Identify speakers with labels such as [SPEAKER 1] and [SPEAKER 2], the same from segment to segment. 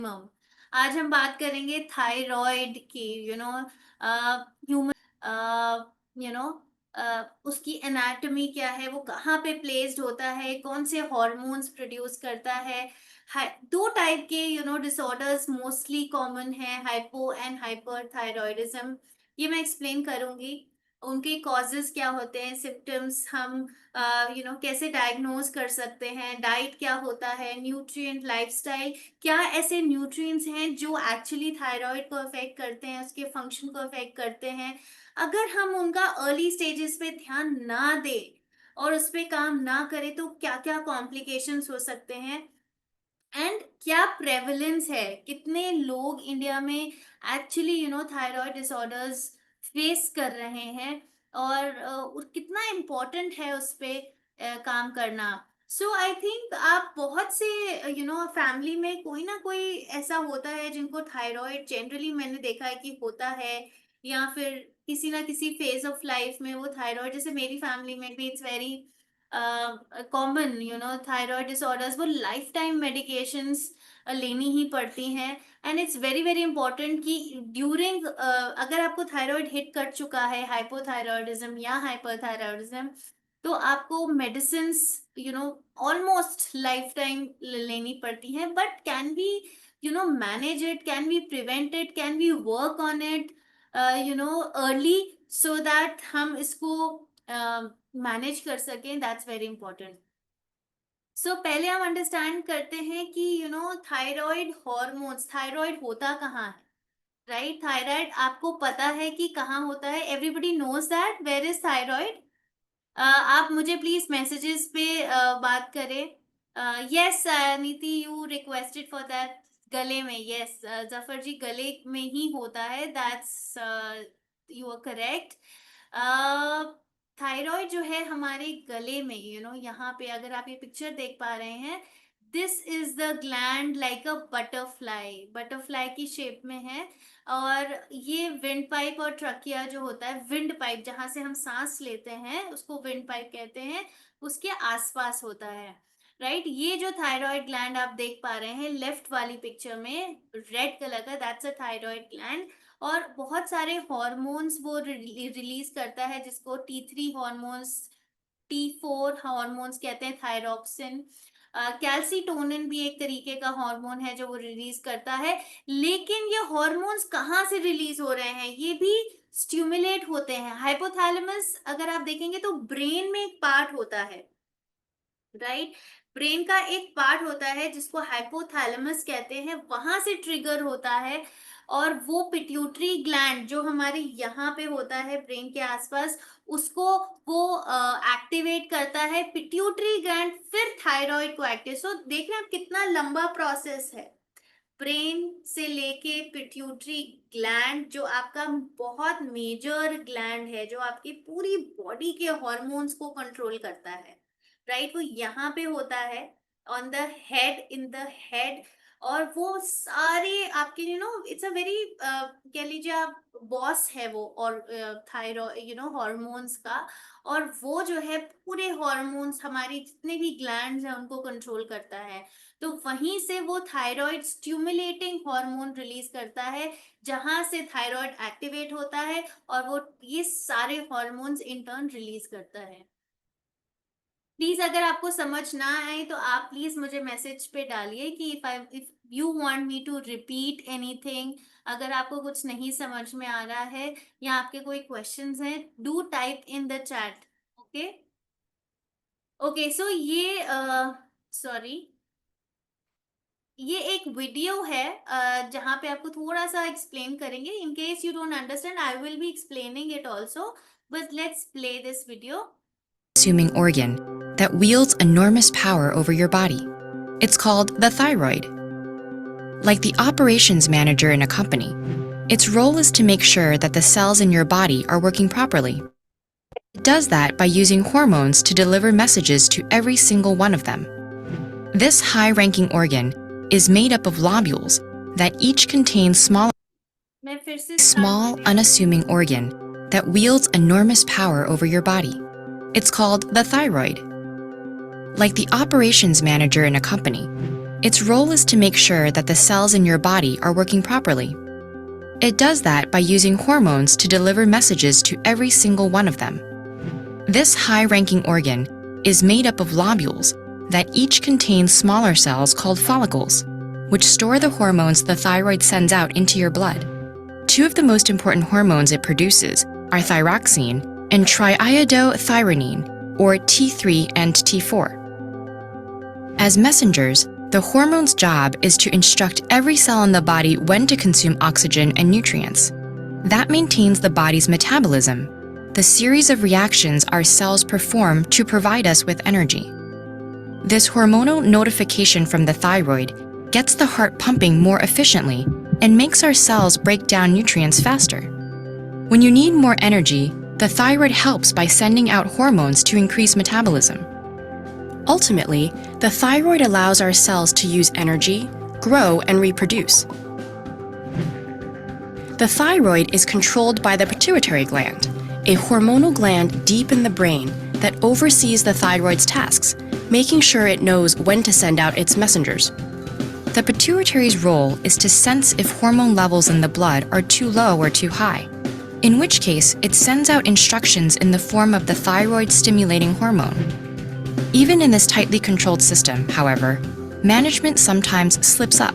[SPEAKER 1] Ma'am, आज हम बात करेंगे थायराइड की। ह्यूमन यू नो उसकी एनाटॉमी क्या है, वो कहाँ पे प्लेस्ड होता है, कौन से हॉर्मोन्स प्रोड्यूस करता है। दो टाइप के डिसऑर्डर्स मोस्टली कॉमन है, हाइपो एंड हाइपर थायराइडिज्म। ये मैं एक्सप्लेन करूंगी। उनके कॉजेस क्या होते हैं, सिम्टम्स हम कैसे डायग्नोज कर सकते हैं, डाइट क्या होता है, न्यूट्रिएंट लाइफस्टाइल, क्या ऐसे न्यूट्रिएंट्स हैं जो एक्चुअली थायराइड को अफेक्ट करते हैं, उसके फंक्शन को अफेक्ट करते हैं। अगर हम उनका अर्ली स्टेजेस पे ध्यान ना दें और उस पे काम ना करें तो क्या क्या कॉम्प्लिकेशंस हो सकते हैं, एंड क्या प्रेवलेंस है, कितने लोग इंडिया में एक्चुअली थायराइड डिसऑर्डर्स फेस कर रहे हैं, और कितना इम्पोर्टेंट है उस पे काम करना। सो आई थिंक आप बहुत से फैमिली में कोई ना कोई ऐसा होता है जिनको थायराइड जनरली मैंने देखा है कि होता है, या फिर किसी ना किसी फेज ऑफ लाइफ में वो थायराइड, जैसे मेरी फैमिली में भी it's very common thyroid disorders, वो लाइफ टाइम मेडिकेशंस लेनी ही पड़ती हैं। And it's very very important कि ड्यूरिंग अगर आपको थायराइड हिट कर चुका है, हाइपोथायरॉयडिज्म या हाइपरथायरॉयडिज्म, तो आपको मेडिसिन ऑलमोस्ट लाइफ टाइम लेनी पड़ती हैं। But can we manage it, can we prevent it, can we work on it early, so that हम इसको मैनेज कर सकें, दैट्स वेरी इंपॉर्टेंट। सो पहले हम अंडरस्टैंड करते हैं कि थायराइड हॉर्मोन्स, थायराइड होता कहाँ है, राइट? थायराइड आपको पता है कि कहाँ होता है, everybody knows that where is thyroid. आप मुझे प्लीज मैसेजेस पे बात करें। यस नीति, यू रिक्वेस्टेड फॉर दैट। गले में, यस जफर जी, गले में ही होता है, that's you are correct. Thyroid जो है हमारे गले में, यहाँ पे अगर आप ये पिक्चर देख पा रहे हैं, this is the gland like a butterfly, butterfly की शेप में है। और ये विंड पाइप और ट्रकिया जो होता है, विंड पाइप जहां से हम सांस लेते हैं उसको विंड पाइप कहते हैं, उसके आसपास होता है, राइट? ये जो थायराइड ग्लैंड आप देख पा रहे हैं लेफ्ट वाली पिक्चर में, रेड कलर का, दैट्स अ थायराइड ग्लैंड। और बहुत सारे हॉर्मोन्स वो रिलीज करता है, जिसको T3 हॉर्मोन्स, T4 हॉर्मोन्स कहते हैं, थायरोक्सिन। कैल्सीटोनिन भी एक तरीके का हार्मोन है जो वो रिलीज करता है। लेकिन ये हार्मोन्स कहाँ से रिलीज हो रहे हैं, ये भी स्टिमुलेट होते हैं। हाइपोथैलेमस अगर आप देखेंगे तो ब्रेन में एक पार्ट होता है, राइट? ब्रेन का एक पार्ट होता है जिसको हाइपोथैलेमस कहते हैं, वहां से ट्रिगर होता है। और वो पिट्यूटरी ग्लैंड जो हमारे यहाँ पे होता है ब्रेन के आसपास, उसको वो एक्टिवेट करता है, पिट्यूटरी ग्लैंड फिर थायराइड को एक्टिव। सो देख रहे हैं आप कितना लंबा प्रोसेस है, ब्रेन से लेके पिट्यूटरी ग्लैंड जो आपका बहुत मेजर ग्लैंड है, जो आपकी पूरी बॉडी के हॉर्मोन्स को कंट्रोल करता है, राइट? वो यहाँ पे होता है, on the head, in the head. और वो सारे आपके इट्स अ वेरी कह लीजिए आप, बॉस है वो, और थायराइड हॉर्मोन्स का। और वो जो है पूरे हॉर्मोन्स, हमारी जितने भी ग्लैंड्स हैं उनको कंट्रोल करता है। तो वहीं से वो थायराइड स्टिमुलेटिंग हार्मोन रिलीज करता है, जहां से थायराइड एक्टिवेट होता है, और वो ये सारे हार्मोन्स इन टर्न रिलीज करता है। प्लीज अगर आपको समझ ना आए तो आप प्लीज मुझे मैसेज पे डालिए कि if you want me to repeat anything. अगर आपको कुछ नहीं समझ में आ रहा है या आपके कोई क्वेश्चंस हैं, do type in the chat. Okay, okay. So ये सॉरी, ये एक वीडियो है जहाँ पे आपको थोड़ा सा एक्सप्लेन करेंगे। In case you don't understand, I will be explaining it also, but let's play this video.
[SPEAKER 2] Consuming organ that wields enormous power over your body. It's called the thyroid. Like the operations manager in a company, its role is to make sure that the cells in your body are working properly. It does that by using hormones to deliver messages to every single one of them. This high-ranking organ is made up of lobules that each contain
[SPEAKER 1] मैं फिर से start
[SPEAKER 2] small,
[SPEAKER 1] करती हूँ।
[SPEAKER 2] unassuming organ that wields enormous power over your body. It's called the thyroid. Like the operations manager in a company, Its role is to make sure that the cells in your body are working properly. It does that by using hormones to deliver messages to every single one of them. This high-ranking organ is made up of lobules that each contain smaller cells called follicles, which store the hormones the thyroid sends out into your blood. Two of the most important hormones it produces are thyroxine and triiodothyronine, or T3 and T4. As messengers, the hormone's job is to instruct every cell in the body when to consume oxygen and nutrients. That maintains the body's metabolism, the series of reactions our cells perform to provide us with energy. This hormonal notification from the thyroid gets the heart pumping more efficiently and makes our cells break down nutrients faster. When you need more energy, the thyroid helps by sending out hormones to increase metabolism. Ultimately, the thyroid allows our cells to use energy, grow, and reproduce. The thyroid is controlled by the pituitary gland, a hormonal gland deep in the brain that oversees the thyroid's tasks, making sure it knows when to send out its messengers. The pituitary's role is to sense if hormone levels in the blood are too low or too high, in which case it sends out instructions in the form of the thyroid-stimulating hormone. Even in this tightly controlled system, however, management sometimes slips up.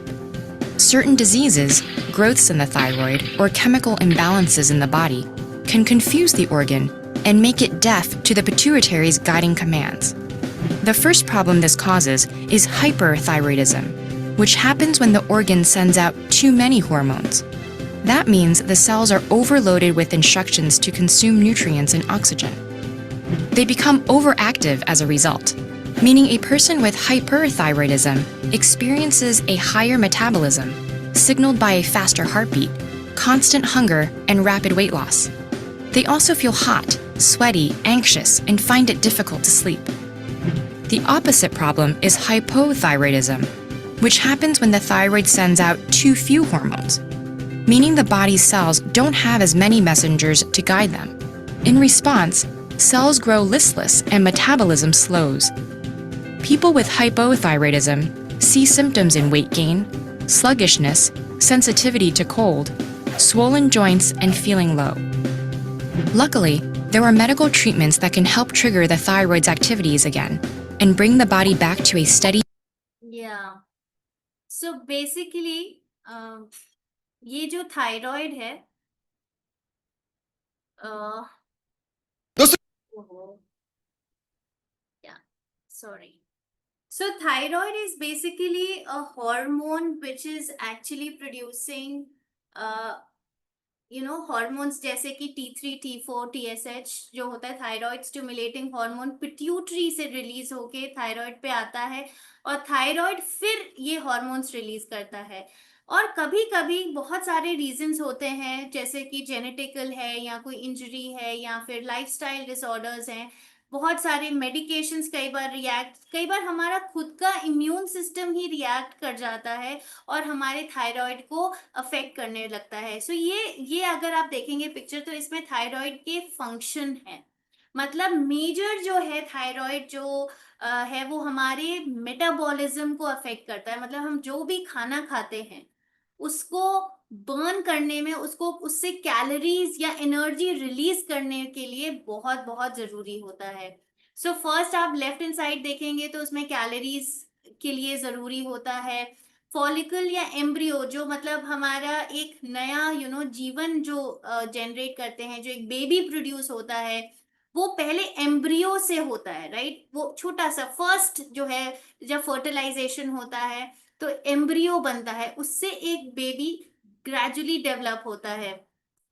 [SPEAKER 2] Certain diseases, growths in the thyroid, or chemical imbalances in the body can confuse the organ and make it deaf to the pituitary's guiding commands. The first problem this causes is hyperthyroidism, which happens when the organ sends out too many hormones. That means the cells are overloaded with instructions to consume nutrients and oxygen. They become overactive as a result, meaning a person with hyperthyroidism experiences a higher metabolism, signaled by a faster heartbeat, constant hunger, and rapid weight loss. They also feel hot, sweaty, anxious, and find it difficult to sleep. The opposite problem is hypothyroidism, which happens when the thyroid sends out too few hormones, meaning the body's cells don't have as many messengers to guide them. In response, cells grow listless and metabolism slows. People with hypothyroidism see symptoms in weight gain, sluggishness, sensitivity to cold, swollen joints, and feeling low. Luckily, there are medical treatments that can help trigger the thyroid's activities again and bring the body back to a steady.
[SPEAKER 1] Yeah. So basically, ये जो thyroid है, ओहो, yeah, sorry. So thyroid is basically a hormone which is actually producing, uh, hormones जैसे कि T3, T4, TSH जो होता है thyroid stimulating hormone pituitary से रिलीज होके थायराइड पे आता है और थायराइड फिर ये हॉर्मोन्स रिलीज करता है। और कभी कभी बहुत सारे रीजंस होते हैं जैसे कि जेनेटिकल है या कोई इंजरी है या फिर लाइफस्टाइल डिसऑर्डर्स हैं, बहुत सारे मेडिकेशंस कई बार हमारा खुद का इम्यून सिस्टम ही रिएक्ट कर जाता है और हमारे थायराइड को अफेक्ट करने लगता है। सो ये अगर आप देखेंगे पिक्चर तो इसमें थायराइड के फंक्शन है, मतलब मेजर जो है थायराइड जो है वो हमारे मेटाबॉलिज्म को अफेक्ट करता है, मतलब हम जो भी खाना खाते हैं उसको बर्न करने में, उसको उससे कैलोरीज या एनर्जी रिलीज करने के लिए बहुत बहुत जरूरी होता है। सो फर्स्ट आप लेफ्ट हैंड साइड देखेंगे तो उसमें कैलोरीज के लिए जरूरी होता है। फॉलिकल या एम्ब्रियो जो मतलब हमारा एक नया जीवन जो जनरेट करते हैं, जो एक बेबी प्रोड्यूस होता है वो पहले एम्ब्रियो से होता है, राइट? वो छोटा सा फर्स्ट जो है, जब फर्टिलाइजेशन होता है तो एम्ब्रियो बनता है, उससे एक बेबी ग्रेजुअली डेवलप होता है।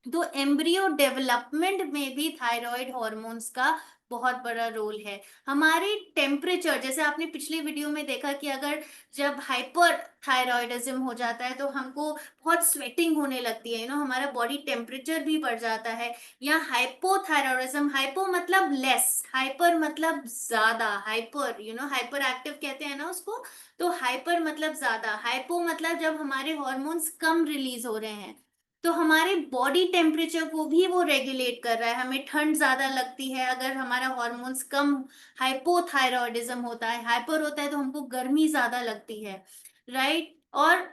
[SPEAKER 1] तो एम्ब्रियो डेवलपमेंट में भी थायराइड हॉर्मोन्स का बहुत बड़ा रोल है। हमारे टेम्परेचर, जैसे आपने पिछले वीडियो में देखा कि अगर जब हाइपर थायराइडिज्म हो जाता है तो हमको बहुत स्वेटिंग होने लगती है, हमारा बॉडी टेम्परेचर भी बढ़ जाता है। या हाइपोथायराइडिज्म, हाइपो मतलब लेस, हाइपर मतलब ज्यादा, हाइपर हाइपर एक्टिव कहते हैं ना उसको, तो हाइपर मतलब ज्यादा, हाइपो मतलब जब हमारे हॉर्मोन्स कम रिलीज हो रहे हैं तो हमारे बॉडी टेम्परेचर को भी वो रेगुलेट कर रहा है, हमें ठंड ज्यादा लगती है अगर हमारा हॉर्मोन्स कम, हाइपोथायरॉयडिज्म होता है, हाइपर होता है तो हमको गर्मी ज्यादा लगती है। राइट। और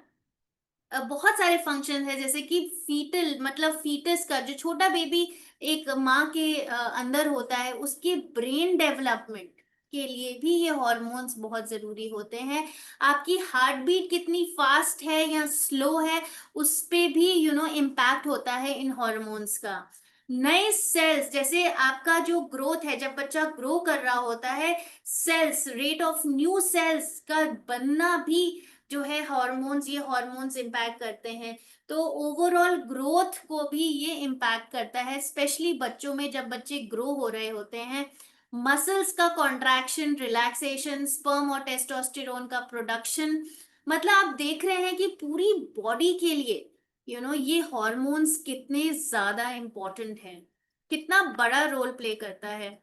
[SPEAKER 1] बहुत सारे फंक्शन है, जैसे कि फीटल मतलब फीटस का जो छोटा बेबी एक माँ के अंदर होता है, उसके ब्रेन डेवलपमेंट के लिए भी ये हॉर्मोन्स बहुत जरूरी होते हैं। आपकी हार्ट बीट कितनी फास्ट है या स्लो है, उस पे भी इम्पैक्ट होता है इन हॉर्मोन्स का। नए सेल्स, जैसे आपका जो ग्रोथ है, जब बच्चा ग्रो कर रहा होता है, cells, rate of new cells का बनना भी जो है हॉर्मोन्स, ये हॉर्मोन्स इम्पैक्ट करते हैं। तो ओवरऑल ग्रोथ को भी ये इम्पैक्ट करता है, स्पेशली बच्चों में जब बच्चे ग्रो हो रहे होते हैं। मसल्स का कॉन्ट्रैक्शन, रिलैक्सेशन, स्पर्म और टेस्टोस्टेरोन का प्रोडक्शन, मतलब आप देख रहे हैं कि पूरी बॉडी के लिए ये हॉर्मोन्स कितने ज्यादा इंपॉर्टेंट हैं, कितना बड़ा रोल प्ले करता है।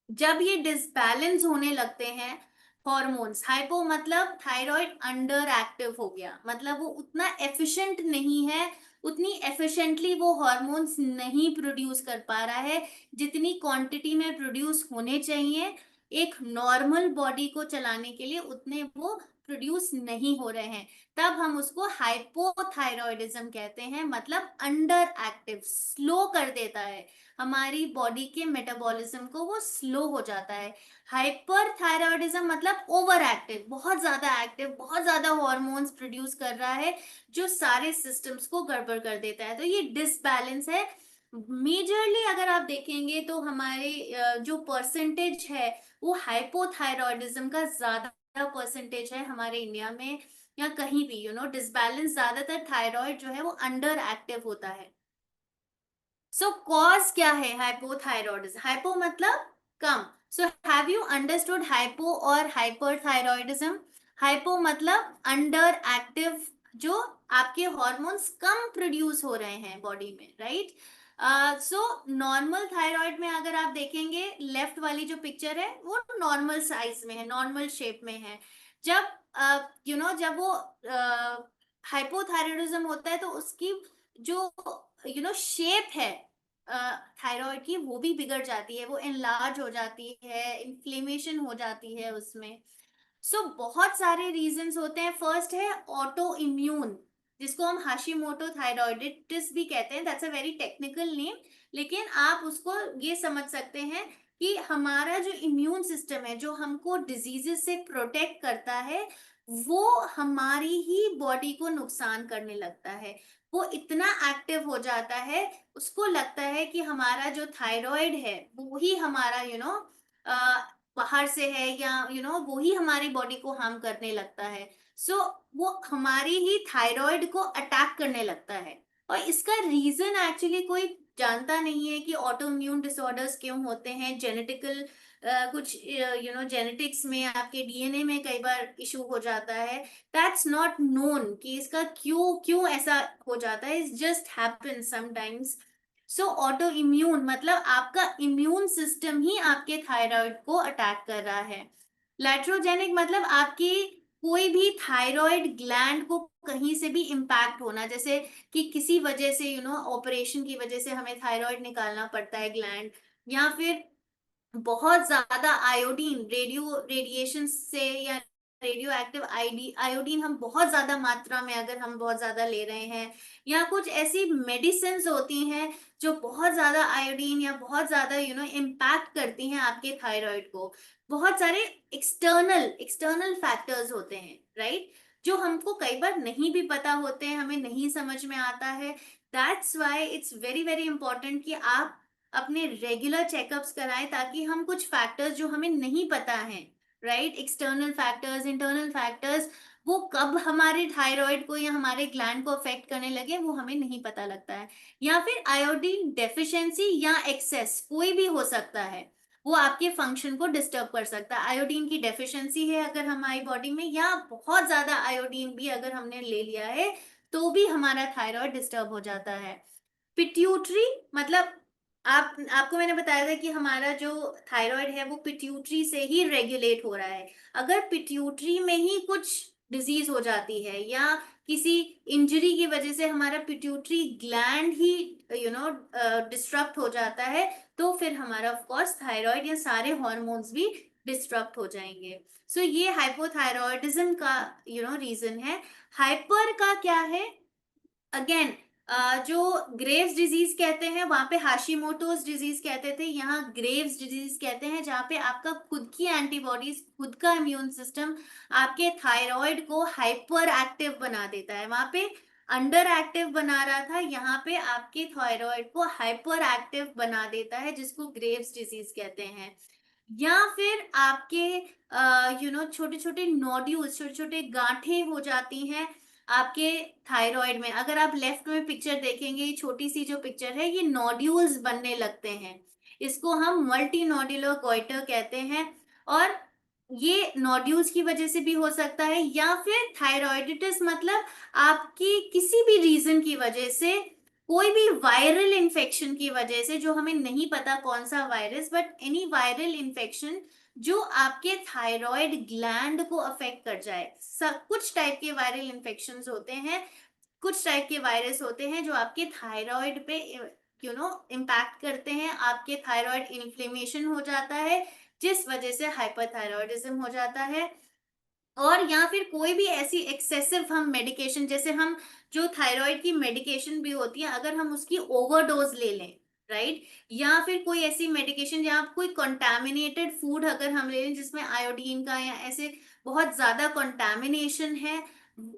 [SPEAKER 1] जब ये डिसबैलेंस होने लगते हैं हॉर्मोन्स, हाइपो मतलब थायराइड अंडर एक्टिव हो गया, मतलब वो उतना एफिशिएंट नहीं है, उतनी एफिशिएंटली वो हॉर्मोन्स नहीं प्रोड्यूस कर पा रहा है जितनी क्वांटिटी में प्रोड्यूस होने चाहिए एक नॉर्मल बॉडी को चलाने के लिए, उतने वो प्रोड्यूस नहीं हो रहे हैं। तब हम उसको हाइपोथायरॉयडिज्म कहते हैं, मतलब अंडर एक्टिव, स्लो कर देता है हमारी बॉडी के मेटाबॉलिज्म को, वो स्लो हो जाता है। हाइपर थायरॉयडिज्म मतलब ओवर एक्टिव, बहुत ज्यादा एक्टिव, बहुत ज्यादा हॉर्मोन्स प्रोड्यूस कर रहा है जो सारे सिस्टम्स को गड़बड़ कर देता है। तो ये डिसबैलेंस है। मेजरली अगर आप देखेंगे तो हमारे जो परसेंटेज है वो हाइपोथायरॉयडिज्म का ज्यादा परसेंटेज है हमारे इंडिया में, या कहीं भी डिसबैलेंस, ज्यादातर थायराइड जो है वो अंडर एक्टिव होता है। सो कॉज क्या है हाइपोथायरॉयडिज्म? हाइपो मतलब कम। So have you understood hypo और हाइपरथायरॉयडिज्म? हाइपो मतलब अंडर एक्टिव, जो आपके हॉर्मोन्स कम प्रोड्यूस हो रहे हैं बॉडी में, राइट। सो नॉर्मल थायराइड में अगर आप देखेंगे, लेफ्ट वाली जो पिक्चर है वो नॉर्मल साइज में है, नॉर्मल शेप में है। जब जब वो हाइपोथायरॉयडिज्म होता है तो उसकी जो शेप है थायराइड की, वो भी बिगड़ जाती है, वो एनलार्ज हो जाती है, इन्फ्लेमेशन हो जाती है उसमें। सो बहुत सारे रीजंस होते हैं। फर्स्ट है ऑटो इम्यून, जिसको हम हाशिमोटो थायराइडिटिस भी कहते हैं, that's a very technical name. लेकिन आप उसको ये समझ सकते हैं कि हमारा जो इम्यून सिस्टम है, जो हमको डिजीजेस से प्रोटेक्ट करता है, वो हमारी ही बॉडी को नुकसान करने लगता है। वो इतना एक्टिव हो जाता है, उसको लगता है कि हमारा जो थायराइड है वो ही हमारा बाहर से है, या वो ही हमारी बॉडी को हार्म करने लगता है। सो वो हमारी ही थायराइड को अटैक करने लगता है। और इसका रीजन एक्चुअली कोई जानता नहीं है कि ऑटो इम्यून डिसऑर्डर्स क्यों होते हैं। जेनेटिकल कुछ जेनेटिक्स में आपके डीएनए में कई बार इशू हो जाता है। दैट्स नॉट नोन कि इसका क्यों क्यों ऐसा हो जाता है, it's just happen sometimes. So auto immune मतलब आपका इम्यून सिस्टम ही आपके थायराइड को अटैक कर रहा है। लैट्रोजेनिक मतलब आपकी कोई भी थायराइड ग्लैंड को कहीं से भी इम्पैक्ट होना, जैसे कि किसी वजह से ऑपरेशन की वजह से हमें थायराइड निकालना पड़ता है ग्लैंड, या फिर बहुत ज्यादा आयोडीन, रेडिएशन से, या रेडियो एक्टिव आयोडीन हम बहुत ज्यादा मात्रा में अगर हम बहुत ज्यादा ले रहे हैं, या कुछ ऐसी मेडिसिन होती हैं जो बहुत ज्यादा आयोडीन या बहुत ज्यादा इम्पैक्ट करती हैं आपके थायराइड को। बहुत सारे एक्सटर्नल एक्सटर्नल फैक्टर्स होते हैं, राइट, जो हमको कई बार नहीं भी पता होते हैं, हमें नहीं समझ में आता है। That's why it's very very important कि आप अपने रेगुलर चेकअप्स कराएं, ताकि हम कुछ फैक्टर्स जो हमें नहीं पता है, right, external factors, internal factors, वो कब हमारे थायराइड को या हमारे ग्लैंड को अफेक्ट करने लगे वो हमें नहीं पता लगता है। या फिर आयोडीन डेफिशिएंसी या एक्सेस, कोई भी हो सकता है, वो आपके फंक्शन को डिस्टर्ब कर सकता है। आयोडीन की डेफिशिएंसी है अगर हमारी बॉडी में, या बहुत ज्यादा आयोडीन भी अगर हमने ले लिया है, तो भी हमारा थायराइड डिस्टर्ब हो जाता है। पिट्यूटरी मतलब आपको मैंने बताया था कि हमारा जो थायराइड है वो पिट्यूटरी से ही रेगुलेट हो रहा है। अगर पिट्यूटरी में ही कुछ डिजीज हो जाती है, या किसी इंजरी की वजह से हमारा पिट्यूटरी ग्लैंड ही डिस्टर्ब हो जाता है, तो फिर हमारा ऑफ कोर्स थायराइड या सारे हॉर्मोन्स भी डिस्टर्ब हो जाएंगे। सो ये हाइपोथायरॉयडिज्म का रीजन है। हाइपर का क्या है? अगेन, जो ग्रेव्स डिजीज कहते हैं वहां पे हाशीमोटोज डिजीज कहते थे, यहाँ ग्रेव्स डिजीज कहते हैं, जहाँ पे आपका खुद की एंटीबॉडीज, खुद का इम्यून सिस्टम आपके थायराइड को हाइपर एक्टिव बना देता है। वहां पे अंडर एक्टिव बना रहा था, यहाँ पे आपके थायराइड को हाइपर एक्टिव बना देता है, जिसको ग्रेव्स डिजीज कहते हैं। या फिर आपके छोटे छोटे नोड्यूल्स, छोटे छोटे गांठें हो जाती हैं आपके थायराइड में। अगर आप लेफ्ट में पिक्चर देखेंगे, ये छोटी सी जो पिक्चर है, ये नोड्यूल्स बनने लगते हैं। इसको हम मल्टी नोड्यूलर गोइटर कहते हैं। और ये नोड्यूल्स की वजह से भी हो सकता है, या फिर थायराइडिटिस मतलब आपकी किसी भी रीजन की वजह से, कोई भी वायरल इन्फेक्शन की वजह से, जो हमें नहीं पता कौन सा virus, but any viral infection जो आपके थायराइड ग्लैंड को अफेक्ट कर जाए। कुछ टाइप के वायरल इन्फेक्शंस होते हैं, कुछ टाइप के वायरस होते हैं जो आपके थायराइड पे इम्पैक्ट करते हैं, आपके थायराइड इन्फ्लेमेशन हो जाता है, जिस वजह से हाइपरथायरॉयडिज्म हो जाता है। और या फिर कोई भी ऐसी एक्सेसिव हम मेडिकेशन, जैसे हम जो थायराइड की मेडिकेशन भी होती है, अगर हम उसकी ओवरडोज ले लें, राइट, या फिर कोई ऐसी मेडिकेशन या कोई कंटामिनेटेड फूड अगर हम ले लें जिसमें आयोडीन का या ऐसे बहुत ज्यादा कंटामिनेशन है,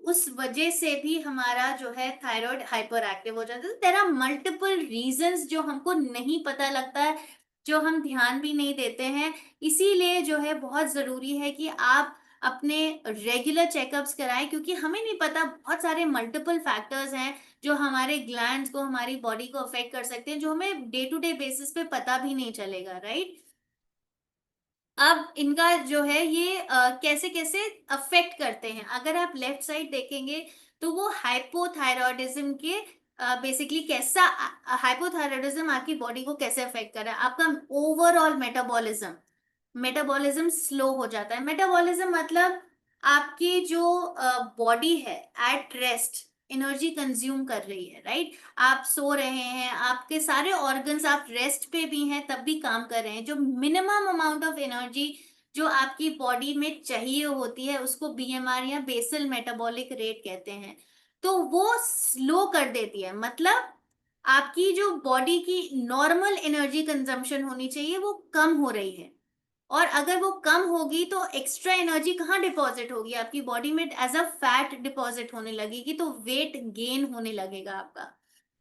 [SPEAKER 1] उस वजह से भी हमारा जो है थायराइड हाइपर एक्टिव हो जाता है। देयर आर मल्टीपल रीजंस जो हमको नहीं पता लगता है, जो हम ध्यान भी नहीं देते हैं। इसीलिए जो है बहुत जरूरी है कि आप अपने रेगुलर चेकअप्स कराएं, क्योंकि हमें नहीं पता, बहुत सारे मल्टीपल फैक्टर्स हैं जो हमारे ग्लैंड्स को, हमारी बॉडी को अफेक्ट कर सकते हैं, जो हमें डे टू डे बेसिस पे पता भी नहीं चलेगा, राइट। अब इनका जो है ये कैसे कैसे अफेक्ट करते हैं, अगर आप लेफ्ट साइड देखेंगे तो वो हाइपोथायरॉयडिज्म के बेसिकली कैसा, हाइपोथायरॉयडिज्म आपकी बॉडी को कैसे अफेक्ट कर रहा है, आपका ओवरऑल मेटाबॉलिज्म। मेटाबॉलिज्म स्लो हो जाता है। मेटाबॉलिज्म मतलब आपकी जो बॉडी है एट रेस्ट एनर्जी कंज्यूम कर रही है, राइट। आप सो रहे हैं, आपके सारे ऑर्गन्स आप रेस्ट पे भी हैं तब भी काम कर रहे हैं। जो मिनिमम अमाउंट ऑफ एनर्जी जो आपकी बॉडी में चाहिए होती है, उसको बीएमआर या बेसल मेटाबॉलिक रेट कहते हैं। तो वो स्लो कर देती है, मतलब आपकी जो बॉडी की नॉर्मल एनर्जी कंजम्पशन होनी चाहिए वो कम हो रही है। और अगर वो कम होगी तो एक्स्ट्रा एनर्जी कहाँ डिपॉजिट होगी, आपकी बॉडी में एज अ फैट डिपॉजिट होने लगेगी, तो वेट गेन होने लगेगा आपका,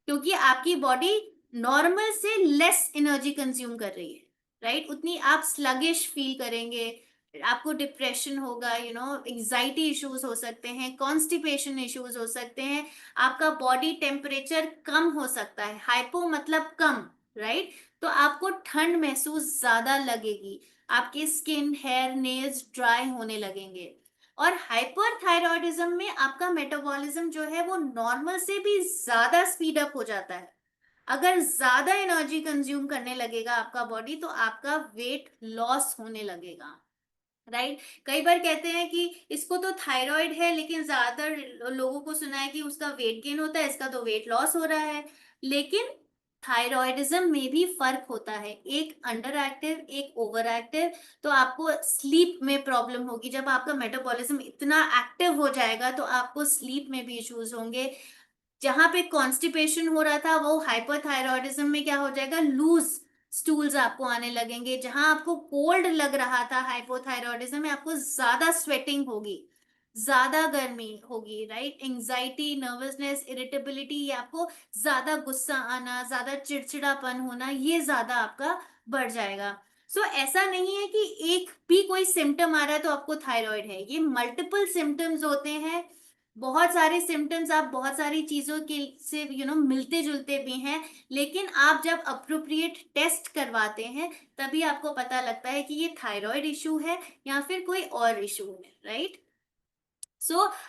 [SPEAKER 1] क्योंकि आपकी बॉडी नॉर्मल से लेस एनर्जी कंज्यूम कर रही है, राइट। उतनी आप स्लगिश फील करेंगे, आपको डिप्रेशन होगा, एंजाइटी इश्यूज हो सकते हैं, कॉन्स्टिपेशन इश्यूज हो सकते हैं, आपका बॉडी टेम्परेचर कम हो सकता है। हाइपो मतलब कम, राइट। तो आपको ठंड महसूस ज्यादा लगेगी, आपके स्किन, हेयर, नेल्स ड्राई होने लगेंगे। और हाइपरथायरॉयडिज्म में आपका मेटाबॉलिज्म जो है वो नॉर्मल से भी ज्यादा स्पीड अप हो जाता है। अगर ज्यादा एनर्जी कंज्यूम करने लगेगा आपका बॉडी, तो आपका वेट लॉस होने लगेगा, राइट। कई बार कहते हैं कि इसको तो थायराइड है, लेकिन ज्यादातर लोगों को सुना है कि उसका वेट गेन होता है, इसका तो वेट लॉस हो रहा है। लेकिन थायराइडिज्म में भी फर्क होता है, एक अंडर एक्टिव, एक ओवर एक्टिव। तो आपको स्लीप में प्रॉब्लम होगी, जब आपका मेटाबॉलिज्म इतना एक्टिव हो जाएगा तो आपको स्लीप में भी इश्यूज होंगे। जहां पे कॉन्स्टिपेशन हो रहा था, वो हाइपरथायरॉयडिज्म में क्या हो जाएगा, लूज स्टूल्स आपको आने लगेंगे। जहां आपको कोल्ड लग रहा था हाइपोथायरॉयडिज्म में, आपको ज्यादा स्वेटिंग होगी, ज्यादा गर्मी होगी, राइट। एंजाइटी, नर्वसनेस, इरिटेबिलिटी, ये आपको ज्यादा गुस्सा आना, ज्यादा चिड़चिड़ापन होना, ये ज्यादा आपका बढ़ जाएगा। ऐसा नहीं है कि एक भी कोई सिम्टम आ रहा है तो आपको थायराइड है, ये मल्टीपल सिम्टम्स होते हैं। बहुत सारे सिम्टम्स आप बहुत सारी चीजों के से मिलते जुलते भी हैं, लेकिन आप जब अप्रोप्रिएट टेस्ट करवाते हैं तभी आपको पता लगता है कि ये थायराइड इशू है या फिर कोई और इशू है, राइट।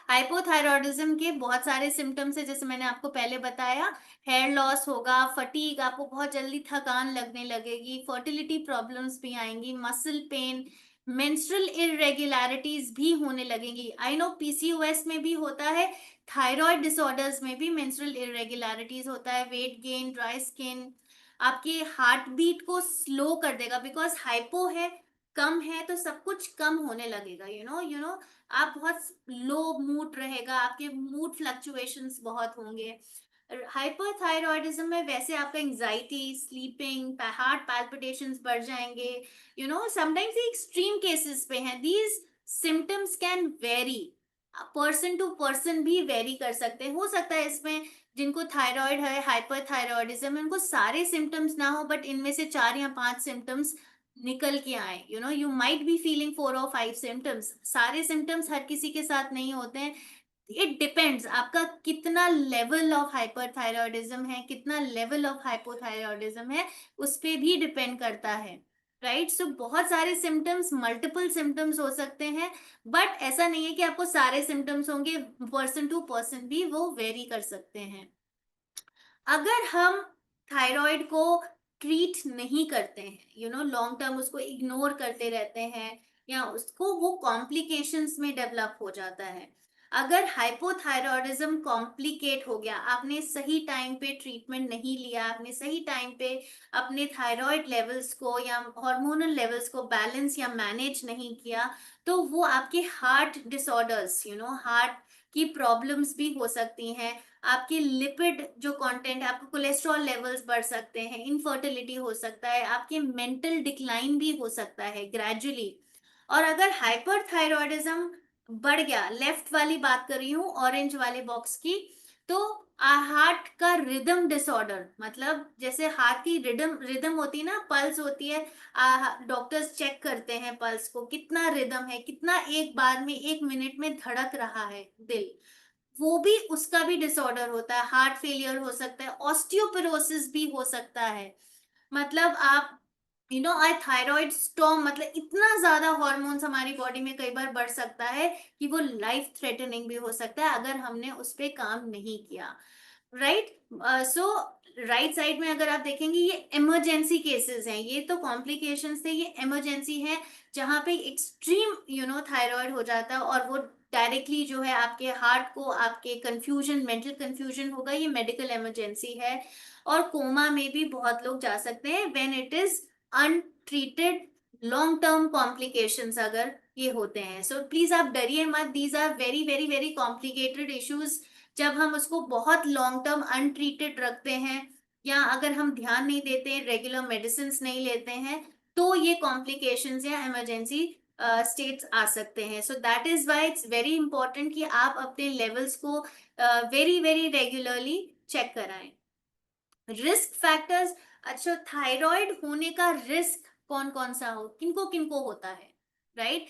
[SPEAKER 1] हाइपोथायरॉयडिज्म के बहुत सारे सिम्टम्स है, जैसे मैंने आपको पहले बताया। हेयर लॉस होगा, फटीग, आपको बहुत जल्दी थकान लगने लगेगी, फर्टिलिटी प्रॉब्लम्स भी आएंगी, मसल पेन, मेंस्ट्रुअल इरेगुलरिटीज भी होने लगेंगी। आई नो पीसीओएस में भी होता है, थायराइड डिसऑर्डर्स में भी मेंस्ट्रुअल इरेगुलरिटीज होता है, वेट गेन, ड्राई स्किन, आपके हार्ट बीट को स्लो कर देगा, बिकॉज हाइपो है, कम है तो सब कुछ कम होने लगेगा, यू नो आप बहुत लो मूड रहेगा, आपके मूड फ्लक्चुएशंस बहुत होंगे। हाइपरथायरॉयडिज्म में वैसे आपका एंजाइटी, स्लीपिंग, हार्ट पैल्पिटेशंस बढ़ जाएंगे, समटाइम्स ये एक्सट्रीम केसेस पे हैं। These symptoms can vary, person to person भी वेरी कर सकते हैं। हो सकता है इसमें जिनको थायराइड है, हाइपरथायरॉयडिज्म है, उनको सारे सिम्टम्स ना हो, बट इनमें से 4 या 5 सिम्टम्स निकल के आए। यू माइट बी फीलिंग 4 और 5 सिम्टम्स, सारे सिम्टम्स हर किसी के साथ नहीं होते हैं। इट डिपेंड्स आपका कितना लेवल ऑफ हाइपरथायरॉयडिज्म है, कितना लेवल ऑफ हाइपोथायरॉयडिज्म है, उस पे भी डिपेंड करता है। राइट, सो बहुत सारे सिम्टम्स, मल्टीपल सिम्टम्स हो सकते हैं, बट ऐसा नहीं है कि आपको सारे सिम्टम्स होंगे। पर्सन टू पर्सन भी वो वेरी कर सकते हैं। अगर हम थायराइड को ट्रीट नहीं करते हैं, लॉन्ग टर्म उसको इग्नोर करते रहते हैं, या उसको वो कॉम्प्लिकेशंस में डेवलप हो जाता है। अगर हाइपोथायरॉयडिज्म कॉम्प्लिकेट हो गया, आपने सही टाइम पे ट्रीटमेंट नहीं लिया, आपने सही टाइम पे अपने थायराइड लेवल्स को या हार्मोनल लेवल्स को बैलेंस या मैनेज नहीं किया, तो वो आपके हार्ट डिसऑर्डर्स, हार्ट की प्रॉब्लम्स भी हो सकती हैं। आपके लिपिड जो कंटेंट है, आपके कोलेस्ट्रॉल लेवल्स बढ़ सकते हैं, इनफर्टिलिटी हो सकता है, आपके मेंटल डिक्लाइन भी हो सकता है ग्रेजुअली। और अगर हाइपरथायरॉयडिज्म बढ़ गया, लेफ्ट वाली बात कर रही हूँ, ऑरेंज वाले बॉक्स की, तो हार्ट का रिदम डिसऑर्डर, मतलब जैसे हार्ट की रिदम रिदम होती है ना, पल्स होती है, डॉक्टर्स चेक करते हैं पल्स को, कितना रिदम है, कितना एक बार में 1 मिनट में धड़क रहा है दिल, वो भी, उसका भी डिसऑर्डर होता है। हार्ट फेलियर हो सकता है, ऑस्टियोपोरोसिस भी हो सकता है। मतलब आप, थायराइड स्टॉर्म, मतलब इतना ज्यादा हॉर्मोन्स हमारी बॉडी में कई बार बढ़ सकता है कि वो लाइफ थ्रेटनिंग भी हो सकता है अगर हमने उस पे काम नहीं किया। राइट, सो राइट साइड में अगर आप देखेंगे, ये इमरजेंसी केसेस हैं, ये तो कॉम्प्लिकेशंस थे, ये इमरजेंसी है, जहां पे एक्सट्रीम थायराइड हो जाता है और वो डायरेक्टली जो है आपके हार्ट को, आपके कंफ्यूजन, मेंटल कंफ्यूजन होगा, ये मेडिकल इमरजेंसी है। और कोमा में भी बहुत लोग जा सकते हैं when it is untreated, long term complications अगर ये होते हैं। सो प्लीज आप डरिए मत, these are very very very complicated issues. जब हम उसको बहुत लॉन्ग टर्म अनट्रीटेड रखते हैं, या अगर हम ध्यान नहीं देते, रेगुलर मेडिसिन नहीं लेते हैं, तो ये कॉम्प्लिकेशंस या इमरजेंसी स्टेट्स आ सकते हैं। सो that is why it's very important कि आप अपने लेवल्स को वेरी वेरी रेगुलरली चेक कराएं। रिस्क फैक्टर्स, अच्छा, थायराइड होने का रिस्क कौन कौन सा हो, किनको किनको होता है? राइट,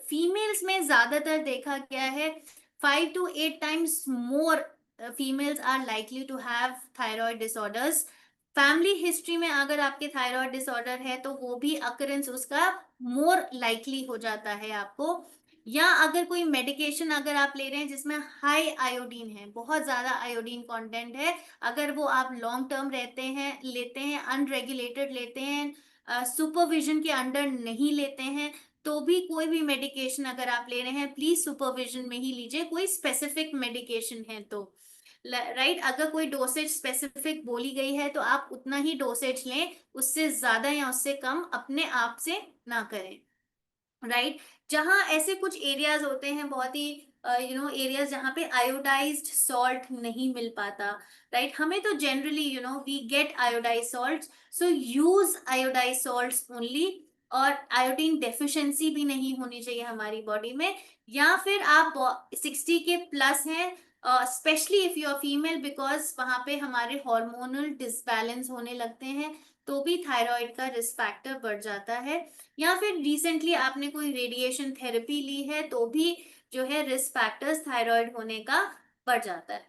[SPEAKER 1] फीमेल्स में ज्यादातर देखा गया है 5 to 8 times more females are likely to have thyroid disorders. Family history में अगर आपके थायराइड डिसऑर्डर है तो वो भी अकरेंस उसका मोर लाइकली हो जाता है आपको। या अगर कोई मेडिकेशन अगर आप ले रहे हैं जिसमें हाई आयोडीन है, बहुत ज्यादा आयोडीन कंटेंट है, अगर वो आप लॉन्ग टर्म रहते हैं, लेते हैं, अनरेगुलेटेड लेते हैं, सुपरविजन के अंडर नहीं लेते हैं, तो भी कोई भी मेडिकेशन अगर आप ले रहे हैं, प्लीज सुपरविजन में ही लीजिए, कोई स्पेसिफिक मेडिकेशन है तो। राइट, अगर कोई डोसेज स्पेसिफिक बोली गई है तो आप उतना ही डोसेज लें, उससे ज्यादा या उससे कम अपने आप से ना करें। राइट, जहाँ ऐसे कुछ एरियाज होते हैं, बहुत ही एरियाज जहाँ पे आयोडाइज्ड सॉल्ट नहीं मिल पाता। राइट, हमें तो generally we get iodised salt, so use iodised salt only. और आयोडीन डेफिशिएंसी भी नहीं होनी चाहिए हमारी बॉडी में। या फिर आप 60 के प्लस हैं, specially if you are female, because वहां पे हमारे हार्मोनल डिसबैलेंस होने लगते हैं, तो भी थायराइड का रिस्क फैक्टर बढ़ जाता है। या फिर रिसेंटली आपने कोई रेडिएशन थेरेपी ली है तो भी जो है रिस्क फैक्टर्स थायराइड होने का बढ़ जाता है।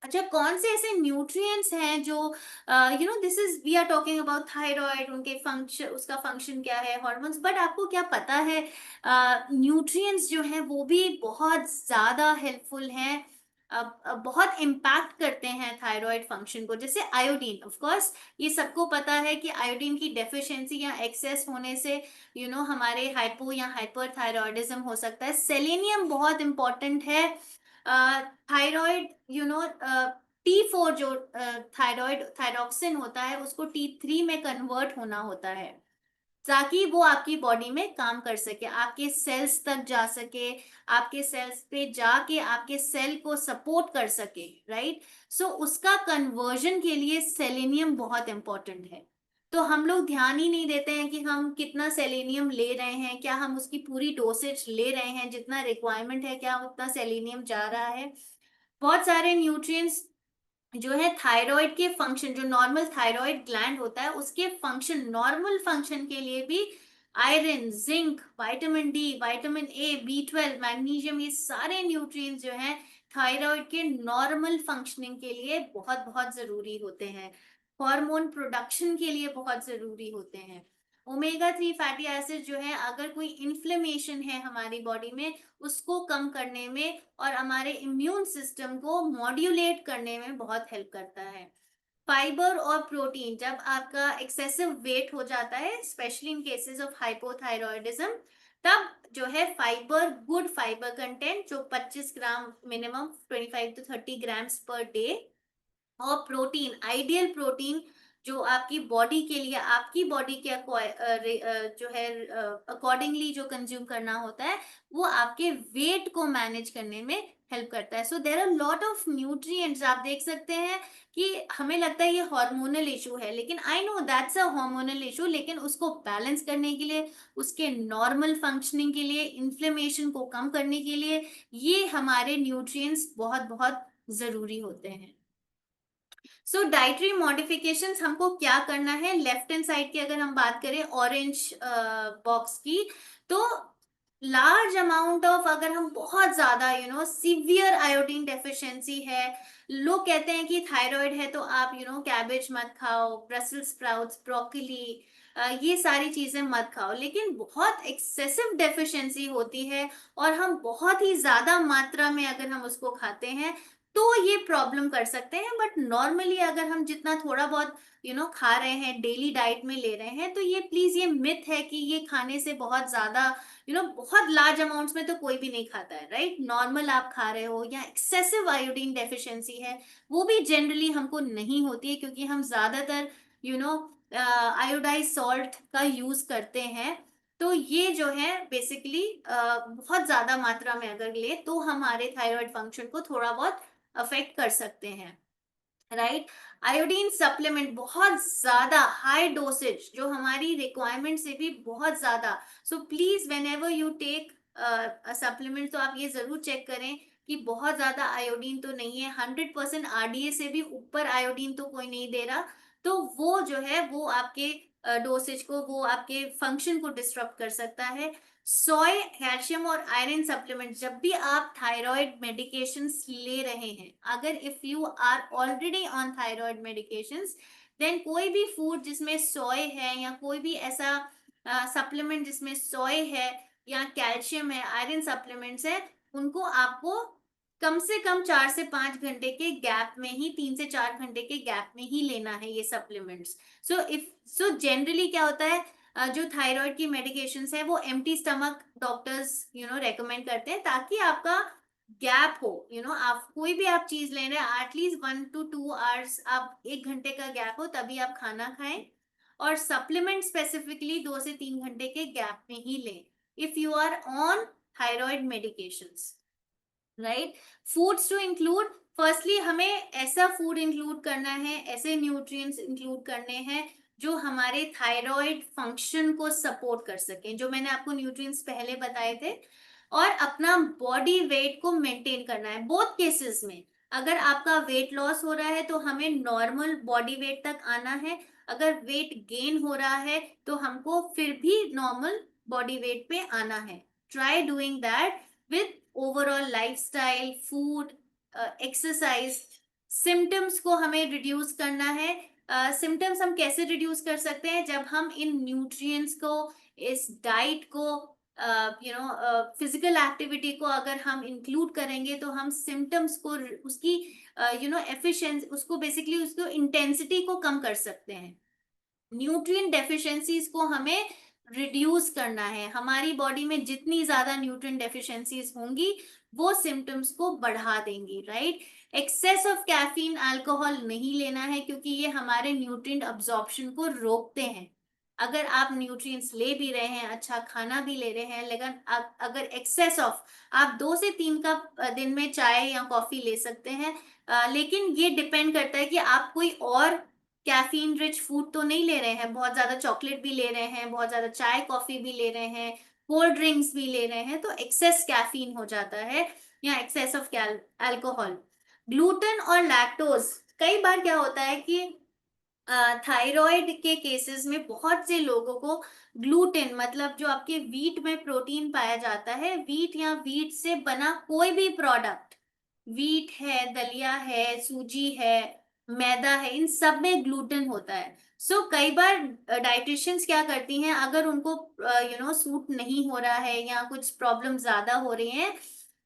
[SPEAKER 1] अच्छा, कौन से ऐसे न्यूट्रिएंट्स हैं जो, this is, we are talking about thyroid, उनके फंक्शन, उसका फंक्शन क्या है, हॉर्मोन्स, बट आपको क्या पता है न्यूट्रिएंट्स जो हैं वो भी बहुत ज्यादा हेल्पफुल हैं, बहुत इम्पैक्ट करते हैं थायराइड फंक्शन को। जैसे आयोडीन, ऑफ कोर्स ये सबको पता है कि आयोडीन की डेफिशिएंसी या एक्सेस होने से हमारे हाइपो या हाइपरथायरॉयडिज्म हो सकता है। सेलेनियम बहुत इंपॉर्टेंट है। थायराइड, T4 जो थायराइड थायरॉक्सिन होता है, उसको T3 में कन्वर्ट होना होता है। ताकि वो आपकी बॉडी में काम कर सके, आपके सेल्स तक जा सके, आपके सेल्स पे जाके आपके सेल को सपोर्ट कर सके, राइट। सो उसका कन्वर्जन के लिए सेलेनियम बहुत इंपॉर्टेंट है। तो हम लोग ध्यान ही नहीं देते हैं कि हम कितना सेलेनियम ले रहे हैं, क्या हम उसकी पूरी डोसेज ले रहे हैं, जितना रिक्वायरमेंट है क्या उतना सेलेनियम जा रहा है। बहुत सारे न्यूट्रिएंट्स जो है थायराइड के फंक्शन, जो नॉर्मल थायराइड ग्लैंड होता है उसके फंक्शन, नॉर्मल फंक्शन के लिए भी iron, zinc, vitamin D, vitamin A, B 12, magnesium, ये सारे न्यूट्रिएंट्स जो हैं थायराइड के नॉर्मल फंक्शनिंग के लिए बहुत बहुत जरूरी होते हैं, हार्मोन प्रोडक्शन के लिए बहुत जरूरी होते हैं। ओमेगा 3 फैटी एसिड जो है, अगर कोई इन्फ्लेमेशन है हमारी बॉडी में, उसको कम करने में और हमारे इम्यून सिस्टम को मॉड्यूलेट करने में बहुत हेल्प करता है। फाइबर और प्रोटीन, जब आपका एक्सेसिव वेट हो जाता है, specially in cases of hypothyroidism, तब जो है फाइबर, गुड फाइबर कंटेंट जो 25 gram minimum, 25 to 30 grams per day, और प्रोटीन, आइडियल प्रोटीन जो आपकी बॉडी के लिए, आपकी बॉडी के जो है अकॉर्डिंगली जो कंज्यूम करना होता है, वो आपके वेट को मैनेज करने में हेल्प करता है। So there are lot of nutrients, आप देख सकते हैं कि हमें लगता है ये हार्मोनल इशू है, लेकिन I know that's a hormonal issue, लेकिन उसको बैलेंस करने के लिए, उसके नॉर्मल फंक्शनिंग के लिए, इन्फ्लेमेशन को कम करने के लिए, ये हमारे न्यूट्रिएंट्स बहुत बहुत जरूरी होते हैं। सो डाइटरी मॉडिफिकेशंस हमको क्या करना है, लेफ्ट हैंड साइड की अगर हम बात करें ऑरेंज बॉक्स की, तो लार्ज अमाउंट ऑफ, अगर हम बहुत ज्यादा सीवियर आयोडीन डेफिशिएंसी है, लोग कहते हैं कि थायराइड है तो आप कैबेज मत खाओ, ब्रसेल्स स्प्राउट्स, ब्रोकली, ये सारी चीजें मत खाओ, लेकिन बहुत एक्सेसिव डेफिशिएंसी होती है और हम बहुत ही ज्यादा मात्रा में अगर हम उसको खाते हैं तो ये प्रॉब्लम कर सकते हैं। बट नॉर्मली अगर हम जितना थोड़ा बहुत खा रहे हैं, डेली डाइट में ले रहे हैं, तो ये प्लीज, ये मिथ है कि ये खाने से बहुत ज्यादा, बहुत लार्ज अमाउंट्स में तो कोई भी नहीं खाता है, राइट। नॉर्मल आप खा रहे हो या एक्सेसिव आयोडीन डेफिशिएंसी है, वो भी जनरली हमको नहीं होती है, क्योंकि हम ज्यादातर यू नो आयोडाइज सॉल्ट का यूज करते हैं। तो ये जो है बेसिकली बहुत ज्यादा मात्रा में अगर ले तो हमारे थायराइड फंक्शन को थोड़ा बहुत अफेक्ट कर सकते हैं, राइट। आयोडीन सप्लीमेंट बहुत ज्यादा हाई डोसेज, जो हमारी रिक्वायरमेंट से भी बहुत ज्यादा। So please whenever you take supplement, तो आप ये जरूर चेक करें कि बहुत ज्यादा आयोडीन तो नहीं है, 100% आरडीए से भी ऊपर आयोडीन तो कोई नहीं दे रहा, तो वो जो है वो आपके डोसेज को, वो आपके फंक्शन को डिस्टर्ब कर सकता है। सोय, कैल्शियम और आयरन सप्लीमेंट, जब भी आप थायराइड मेडिकेशंस ले रहे हैं, अगर if you are already on thyroid medications, then कोई भी फूड जिसमें सोय है या कोई भी ऐसा सप्लीमेंट जिसमें सोय है या कैल्शियम है, आयरन सप्लीमेंट्स है, उनको आपको कम से कम 4 से 5 घंटे के गैप में ही, 3 से 4 घंटे के गैप में ही लेना है ये सप्लीमेंट्स। सो जनरली क्या होता है, जो थायराइड की मेडिकेशंस है वो एम्प्टी स्टमक डॉक्टर्स रेकमेंड करते हैं, ताकि आपका गैप हो, आप कोई भी आप चीज ले रहे हैं, एटलीस्ट 1 to 2 आवर्स, आप 1 घंटे का गैप हो तभी आप खाना खाएं, और सप्लीमेंट स्पेसिफिकली 2 से 3 घंटे के गैप में ही लें, if you are on thyroid medications, right. Foods to include, firstly हमें ऐसा फूड इंक्लूड करना है, ऐसे न्यूट्रिएंट्स इंक्लूड करने हैं जो हमारे थायराइड फंक्शन को सपोर्ट कर सकें, जो मैंने आपको न्यूट्रिएंट्स पहले बताए थे। और अपना बॉडी वेट को मेंटेन करना है बोथ केसेस में। अगर आपका वेट लॉस हो रहा है तो हमें नॉर्मल बॉडी वेट तक आना है, अगर वेट गेन हो रहा है तो हमको फिर भी नॉर्मल बॉडी वेट पे आना है। Try doing that with overall lifestyle, food, exercise. Symptoms को हमें रिड्यूस करना है। सिम्टम्स हम कैसे रिड्यूस कर सकते हैं, जब हम इन न्यूट्रिएंट्स को, इस डाइट को, फिजिकल एक्टिविटी को अगर हम इंक्लूड करेंगे, तो हम सिम्टम्स को, उसकी एफिशिएंसी, उसको बेसिकली उसको इंटेंसिटी को कम कर सकते हैं। न्यूट्रिएंट डेफिशिएंसीज को हमें रिड्यूस करना है। हमारी बॉडी में जितनी ज्यादा न्यूट्रिएंट डेफिशिएंसीज होंगी वो सिम्टम्स को बढ़ा देंगी, right. Excess of caffeine, alcohol नहीं लेना है, क्योंकि ये हमारे न्यूट्रिएंट अब्जॉर्प्शन को रोकते हैं। अगर आप न्यूट्रिएंट्स ले भी रहे हैं, अच्छा खाना भी ले रहे हैं, लेकिन अगर एक्सेस ऑफ, आप 2 से 3 कप दिन में चाय या कॉफी ले सकते हैं। लेकिन ये डिपेंड करता है कि आप कोई और कैफीन रिच फूड तो नहीं ले रहे हैं, बहुत ज्यादा चॉकलेट भी ले रहे हैं, बहुत ज्यादा चाय कॉफी भी ले रहे हैं, कोल्ड ड्रिंक्स भी ले रहे हैं, तो एक्सेस कैफीन हो जाता है या एक्सेस ऑफ अल्कोहल। ग्लूटेन और लैक्टोज, कई बार क्या होता है कि थायराइड के केसेस में बहुत से लोगों को ग्लूटेन, मतलब जो आपके वीट में प्रोटीन पाया जाता है, वीट या वीट से बना कोई भी प्रोडक्ट, वीट है, दलिया है, सूजी है, मैदा है, इन सब में ग्लूटेन होता है। कई बार डाइटिशियंस क्या करती हैं, अगर उनको सूट नहीं हो रहा है या कुछ प्रॉब्लम ज्यादा हो रही है,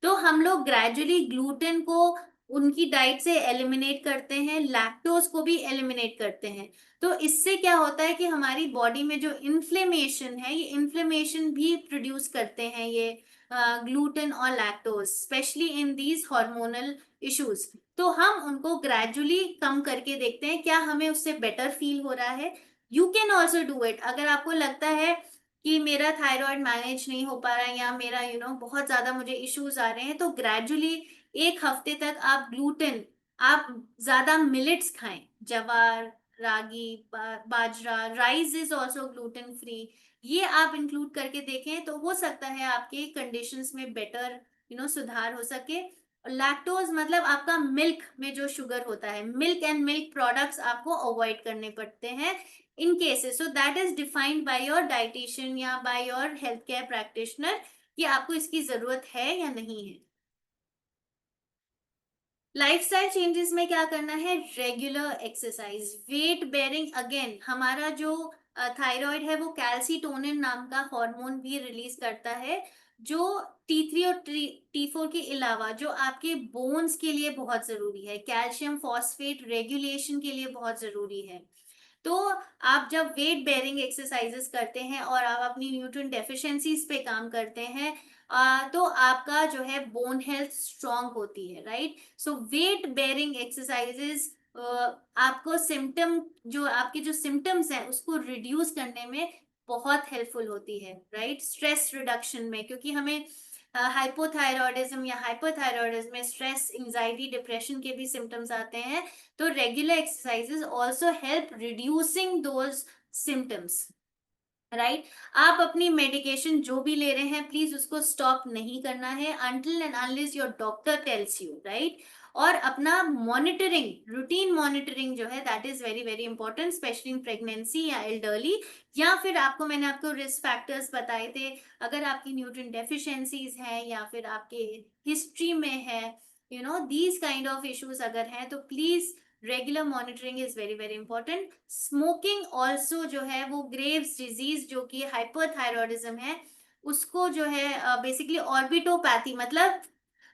[SPEAKER 1] तो हम लोग ग्रेजुअली ग्लूटेन को उनकी डाइट से एलिमिनेट करते हैं, लैक्टोज को भी एलिमिनेट करते हैं। तो इससे क्या होता है कि हमारी बॉडी में जो इन्फ्लेमेशन है, ये इन्फ्लेमेशन भी प्रोड्यूस करते हैं ये ग्लूटेन और lactose, specially in these hormonal issues. तो हम उनको ग्रेजुअली कम करके देखते हैं, क्या हमें उससे बेटर फील हो रहा है। You can also do it, अगर आपको लगता है कि मेरा थायराइड मैनेज नहीं हो पा रहा है, या मेरा बहुत ज्यादा मुझे इश्यूज आ रहे हैं, तो ग्रेजुअली 1 हफ्ते तक आप ग्लूटेन, आप ज्यादा मिलेट्स खाएं, जवार, रागी, बाजरा, rice is also gluten free, ये आप इंक्लूड करके देखें, तो हो सकता है आपके कंडीशंस में बेटर सुधार हो सके। लैक्टोज मतलब आपका मिल्क में जो शुगर होता है, मिल्क एंड मिल्क प्रोडक्ट्स आपको अवॉइड करने पड़ते हैं in cases. So that is defined by your dietitian या by your health care practitioner, कि आपको इसकी जरूरत है या नहीं है। लाइफस्टाइल चेंजेस में क्या करना है, regular exercise, weight bearing, again हमारा जो थायराइड है वो कैल्सीटोनिन नाम का हार्मोन भी रिलीज करता है, जो T3 और T4 के अलावा जो आपके बोन्स के लिए बहुत जरूरी है, कैल्शियम फॉस्फेट रेगुलेशन के लिए बहुत जरूरी है। तो आप जब वेट बेरिंग एक्सरसाइजेस करते हैं और आप अपनी न्यूट्रिएंट डेफिशिएंसीज पे काम करते हैं, तो आपका जो है बोन हेल्थ स्ट्रांग होती है, राइट। वेट बेरिंग एक्सरसाइजेस आपको सिम्टम, जो आपके जो सिम्टम्स हैं उसको रिड्यूस करने में बहुत हेल्पफुल होती है, राइट। स्ट्रेस रिडक्शन में, क्योंकि हमें हाइपोथायरॉयडिज्म या हाइपरथायरॉयडिज्म में स्ट्रेस, एंजाइटी, डिप्रेशन के भी सिम्टम्स आते हैं, तो regular exercises also help reducing those symptoms, right. आप अपनी मेडिकेशन जो भी ले रहे हैं, प्लीज उसको स्टॉप नहीं करना है until and unless your doctor tells you, right. और अपना मॉनिटरिंग, रूटीन मॉनिटरिंग जो है, that is very very important, specially in pregnancy या एल्डरली, या फिर मैंने आपको रिस्क फैक्टर्स बताए थे, अगर आपकी न्यूट्रिएंट डेफिशिएंसीज हैं या फिर आपके हिस्ट्री में है, दीज काइंड ऑफ इश्यूज अगर हैं, तो please regular monitoring is very very important. Smoking also जो है वो ग्रेव्स डिजीज, जो कि हाइपरथायरॉयडिज्म है, उसको जो है बेसिकली ऑर्बिटोपैथी, मतलब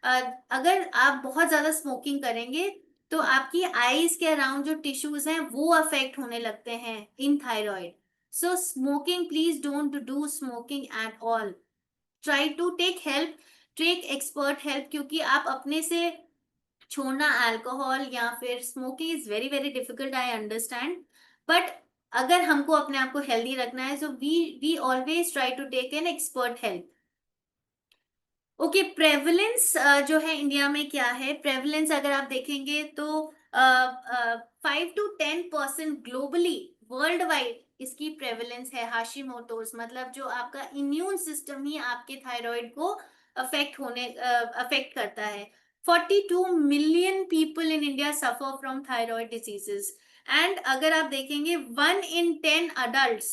[SPEAKER 1] अगर आप बहुत ज्यादा स्मोकिंग करेंगे, तो आपकी आईज के अराउंड जो टिश्यूज हैं वो अफेक्ट होने लगते हैं in thyroid. So smoking, please don't do smoking at all, try to take help, take expert help, क्योंकि आप अपने से छोड़ना अल्कोहल या फिर smoking is very very difficult, I understand, but अगर हमको अपने आप को हेल्दी रखना है, so we always try to take an expert help. Okay, prevalence जो है इंडिया में क्या है, प्रेवलेंस अगर आप देखेंगे तो 5 to 10% ग्लोबली, वर्ल्ड वाइड इसकी प्रेवलेंस है हाशिमोटोस, मतलब जो आपका इम्यून सिस्टम ही आपके थायराइड को अफेक्ट करता है। 42 million people in India suffer from thyroid diseases, and अगर आप देखेंगे 1 in 10 adults,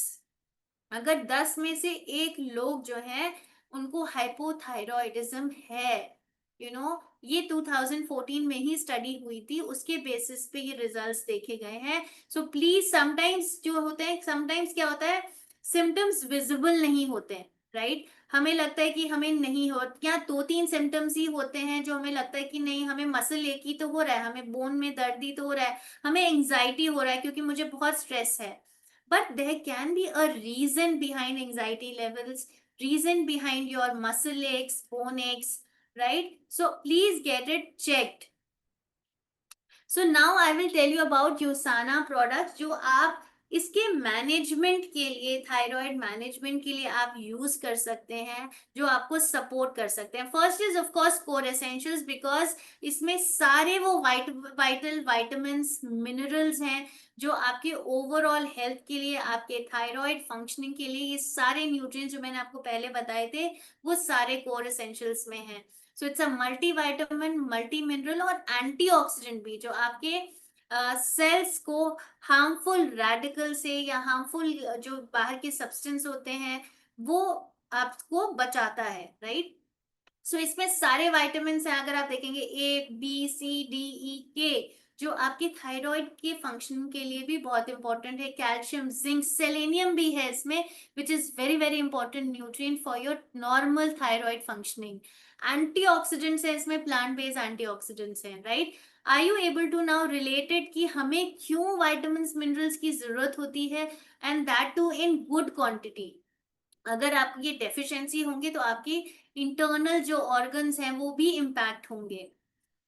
[SPEAKER 1] अगर 10 में से एक लोग जो है उनको हाइपोथायरॉयडिज्म है, ये 2014 में ही स्टडी हुई थी, उसके बेसिस पे ये रिजल्ट्स देखे गए हैं। सो प्लीज, समटाइम्स जो होते हैं, समटाइम्स क्या होता है, सिम्टम्स विजिबल नहीं होते हैं, राइट। हमें लगता है कि हमें नहीं हो, या 2-3 सिम्टम्स ही होते हैं जो हमें लगता है कि नहीं, हमें मसल एक ही तो हो रहा है, हमें बोन में दर्द ही तो हो रहा है, हमें एंजाइटी हो रहा है क्योंकि मुझे बहुत स्ट्रेस है। But there can be a reason behind anxiety levels, reason behind your muscle aches, bone aches, right? So please get it checked. So now I will tell you about Usana products, जो आप इसके management के लिए, thyroid management के लिए आप use कर सकते हैं, जो आपको सपोर्ट कर सकते हैं। First is of course core essentials, because इसमें सारे वो वाइटल वाइटामिन्स मिनरल्स हैं जो आपके ओवरऑल हेल्थ के लिए, आपके थायराइड फंक्शनिंग के लिए, ये सारे न्यूट्रिएंट्स जो मैंने आपको पहले बताए थे वो सारे कोर एसेंशियल्स में हैं। So it's a multi vitamin, multi mineral और एंटीऑक्सीडेंट भी, जो आपके सेल्स को हार्मफुल रेडिकल से या हार्मफुल जो बाहर के सब्सटेंस होते हैं वो आपको बचाता है, राइट। सो इसमें सारे विटामिन हैं, अगर आप देखेंगे A B C D E K, जो आपके थायराइड के फंक्शन के लिए भी बहुत इंपॉर्टेंट है। कैल्शियम, जिंक, सेलेनियम भी है इसमें, which is very very important nutrient for your normal thyroid functioning. Antioxidants है इसमें, प्लांट बेस्ड एंटीऑक्सीडेंट्स हैं, right. Are you able to now related कि हमें क्यों वाइटामिन मिनरल्स की जरूरत होती है, and that too in good quantity. अगर आप ये डेफिशिएंसी होंगे तो आपकी इंटरनल जो ऑर्गन्स हैं वो भी इम्पैक्ट होंगे,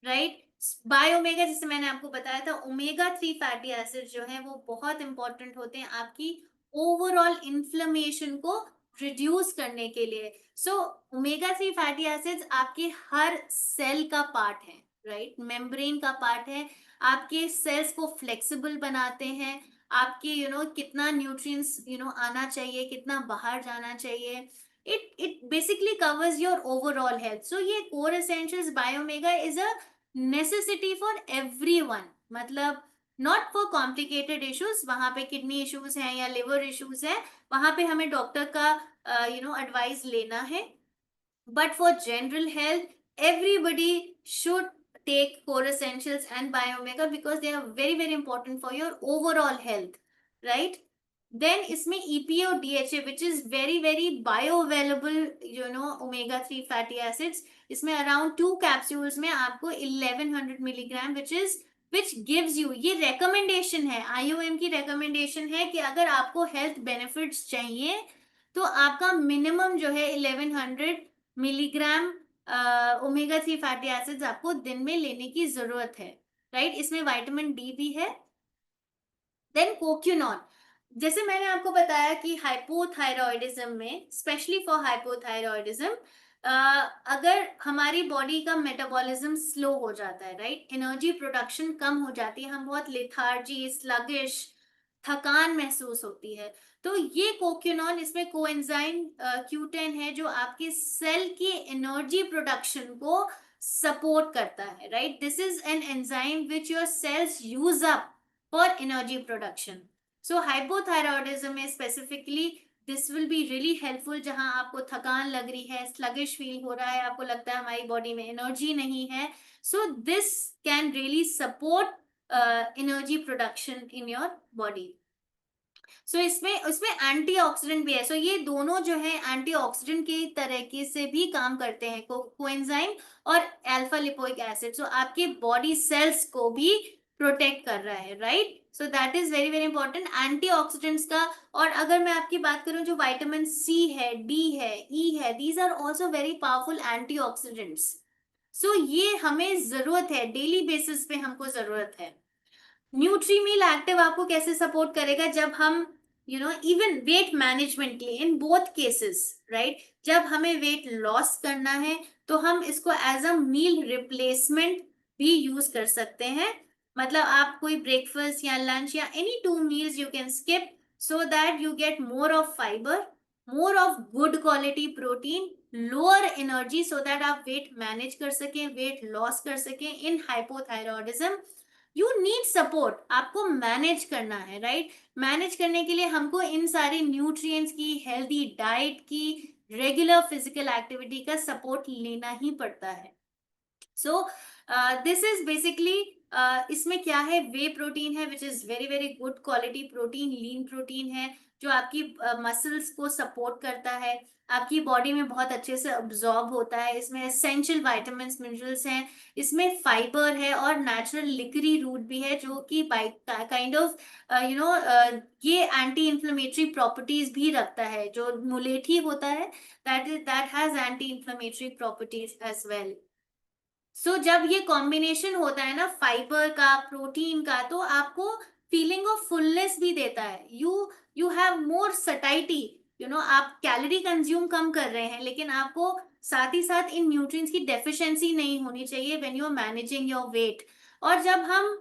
[SPEAKER 1] राइट। बाय ओमेगा, जैसे मैंने आपको बताया था, ओमेगा 3 फैटी एसिड जो है वो बहुत इंपॉर्टेंट होते हैं आपकी ओवरऑल इन्फ्लेमेशन को रिड्यूस करने के लिए। सो ओमेगा 3 फैटी एसिड्स आपके हर सेल का पार्ट है, राइट, मेम्ब्रेन का पार्ट है, आपके सेल्स को फ्लेक्सिबल बनाते हैं, आपके कितना न्यूट्रिएंट्स आना चाहिए, कितना बाहर जाना चाहिए। It basically covers your overall health. So ये core essentials Biomega is a necessity for everyone, मतलब नॉट फॉर कॉम्प्लिकेटेड इश्यूज, वहां पे किडनी इश्यूज हैं या लिवर इश्यूज हैं, वहां पे हमें डॉक्टर का एडवाइस लेना है। But for general health, everybody should take core essentials and biomega because they are very very important for your overall health, right? Then इसमें EPA और DHA, which is very very bioavailable omega 3 fatty acids, इसमें around 2 capsules में आपको 1100 milligram, which gives you, ये recommendation है, IOM की recommendation है कि अगर आपको health benefits चाहिए तो आपका मिनिमम जो है 1100 मिलीग्राम ओमेगा 3 फैटी एसिड्स आपको दिन में लेने की जरूरत है, राइट। इसमें विटामिन डी भी है। देन कोक्यूनॉन, जैसे मैंने आपको बताया कि हाइपोथायरॉयडिज्म में, स्पेशली फॉर हाइपोथायरॉयडिज्म, अगर हमारी बॉडी का मेटाबॉलिज्म स्लो हो जाता है, राइट, एनर्जी प्रोडक्शन कम हो जाती है, हम बहुत लेथार्जी, स्लगिश, थकान महसूस होती है, तो ये कोक्यूनॉन, इसमें कोएंजाइम Q10 है जो आपके सेल की एनर्जी प्रोडक्शन को सपोर्ट करता है, right. This is an enzyme which your cells use up for energy production. So hypothyroidism में specifically this will be really helpful, जहां आपको थकान लग रही है, स्लगिश फील हो रहा है, आपको लगता है हमारी बॉडी में एनर्जी नहीं है, so this can really support energy production in your body. So इसमें इसमें एंटीऑक्सीडेंट भी है। सो ये दोनों जो है एंटीऑक्सीडेंट की तरीके से भी काम करते हैं, कोएंजाइम और अल्फा लिपोइक एसिड। सो आपके बॉडी सेल्स को भी प्रोटेक्ट कर रहा है, right. So that is very very important antioxidants का। और अगर मैं आपकी बात करूं, जो विटामिन सी है, डी है, ई है, these are also very powerful antioxidants. So ये हमें जरूरत है, डेली बेसिस पे हमको जरूरत है। न्यूट्रीमील एक्टिव आपको कैसे सपोर्ट करेगा, जब हम इवन वेट मैनेजमेंट के लिए, इन बोथ केसेस, राइट, जब हमें वेट लॉस करना है तो हम इसको एज अ मील रिप्लेसमेंट भी यूज कर सकते हैं। मतलब आप कोई ब्रेकफास्ट या लंच या any 2 meals you can skip, so that you get more of fibre, more of good quality protein, lower energy, so that आप वेट मैनेज कर सकें, वेट लॉस कर सकें। इन हाइपोथायरॉयडिज्म यू नीड सपोर्ट, आपको manage करना है, right. Manage करने के लिए हमको इन सारे न्यूट्रिएंट्स की, हेल्दी डाइट की, रेगुलर फिजिकल एक्टिविटी का सपोर्ट लेना ही पड़ता है। सो दिस इज बेसिकली, इसमें क्या है, वे प्रोटीन है, विच is very very good quality protein, lean protein है, जो आपकी मसल्स को सपोर्ट करता है, आपकी बॉडी में बहुत अच्छे से अब्जॉर्ब होता है। इसमें एसेंशियल विटामिन मिनरल्स हैं, इसमें फाइबर है और नेचुरल लिकरी रूट भी है, जो कि काइंड ऑफ ये एंटी इंफ्लेमेटरी प्रॉपर्टीज भी रखता है। जो मुलेठी होता है, that has anti inflammatory properties as well. So जब ये कॉम्बिनेशन होता है ना, फाइबर का, प्रोटीन का, तो आपको फीलिंग ऑफ फुलनेस भी देता है। यू हैव मोर सटाइटी, आप कैलोरी कंज्यूम कम कर रहे हैं, लेकिन आपको साथ ही साथ इन न्यूट्रिएंट्स की डेफिशिएंसी नहीं होनी चाहिए when you are managing your weight. और जब हम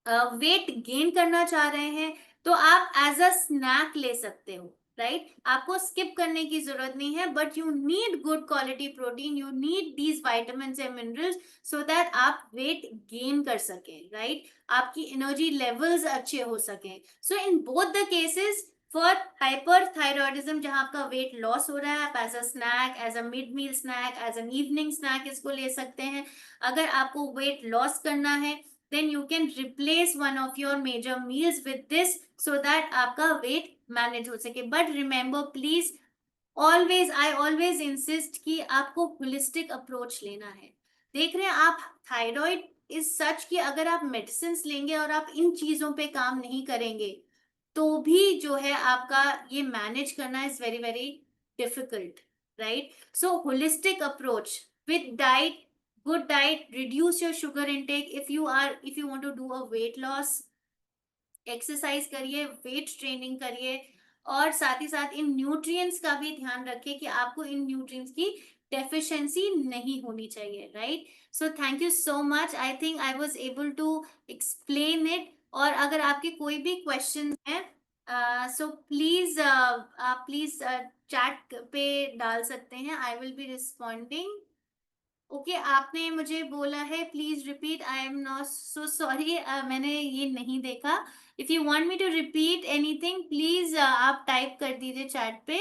[SPEAKER 1] वेट गेन करना चाह रहे हैं, तो आप एज अ स्नैक ले सकते हो, राइट? आपको स्किप करने की जरूरत नहीं है, but you need good quality protein, you need these vitamin and minerals, so that आप वेट गेन कर सकें, राइट? आपकी एनर्जी लेवल्स अच्छे हो सकें। So in both the cases, for hyperthyroidism जहां आपका वेट लॉस हो रहा है, आप as a snack, as a mid meal snack, as an evening snack इसको ले सकते हैं। अगर आपको वेट लॉस करना है, then you can replace one of your major meals with this, so that आपका weight manage हो सके। but remember please, always I always insist कि आपको holistic approach लेना है। देख रहे हैं आप, थायराइड इज सच कि अगर आप मेडिसिन लेंगे और आप इन चीजों पे काम नहीं करेंगे, तो भी जो है आपका ये मैनेज करना is very very difficult, right? So holistic approach with diet, good diet, reduce your sugar intake, if you want to do a weight loss, exercise करिए, वेट ट्रेनिंग करिए, और साथ ही साथ इन न्यूट्रिएंट्स का भी ध्यान रखिए कि आपको इन न्यूट्रिएंट्स की डेफिशिएंसी नहीं होनी चाहिए, right? So thank you so much, I think I was able to explain it. और अगर आपके कोई भी क्वेश्चन हैं, सो प्लीज आप प्लीज चैट पे डाल सकते हैं, I will be responding. Okay, आपने मुझे बोला है please repeat, I am not so sorry, मैंने ये नहीं देखा। If you want me to repeat anything, please आप टाइप कर दीजिए चैट पे।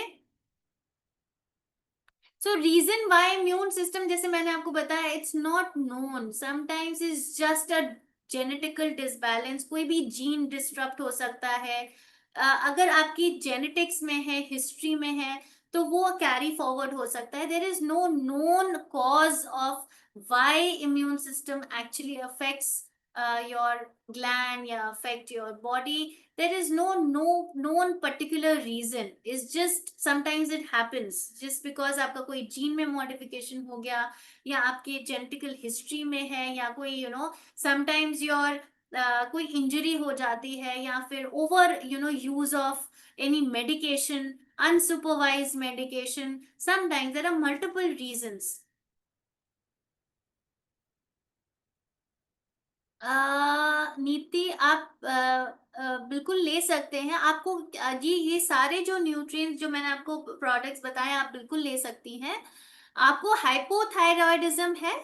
[SPEAKER 1] So reason why immune system, जैसे मैंने आपको बताया, it's not known, sometimes is just a genetical disbalance, कोई भी जीन डिस्टरप्ट हो सकता है। अगर आपकी जेनेटिक्स में है, हिस्ट्री में है, तो वो कैरी फॉरवर्ड हो सकता है। There is no known cause of why immune system actually affects your gland या affect your body. There is no known particular reason, it's just sometimes it happens just because आपका कोई gene में modification हो गया, या आपके genetical history में है, या कोई sometimes your कोई इंजरी हो जाती है, या फिर over use of any medication, unsupervised medication, sometimes there are multiple reasons। नीति, आप बिल्कुल ले सकते हैं। आपको जी, ये सारे जो न्यूट्रिएंट्स जो मैंने आपको प्रोडक्ट्स बताए, आप बिल्कुल ले सकती हैं। आपको हाइपोथायरॉयडिज्म है,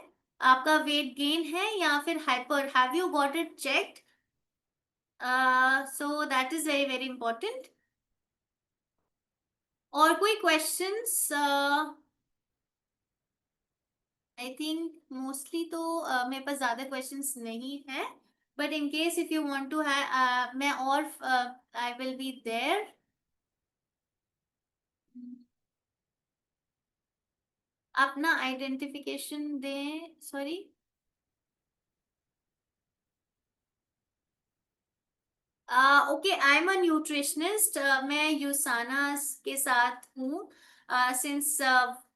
[SPEAKER 1] आपका वेट गेन है, या फिर hyper, have you got it checked? So that is very very important. और कोई क्वेश्चंस? आई थिंक मोस्टली तो मेरे पास ज्यादा क्वेश्चंस नहीं है, but in case if you want to है, मैं और आई विल बी देयर। अपना आइडेंटिफिकेशन दें, sorry. Okay, I am a nutritionist, मैं यूसाना के साथ हूँ सिंस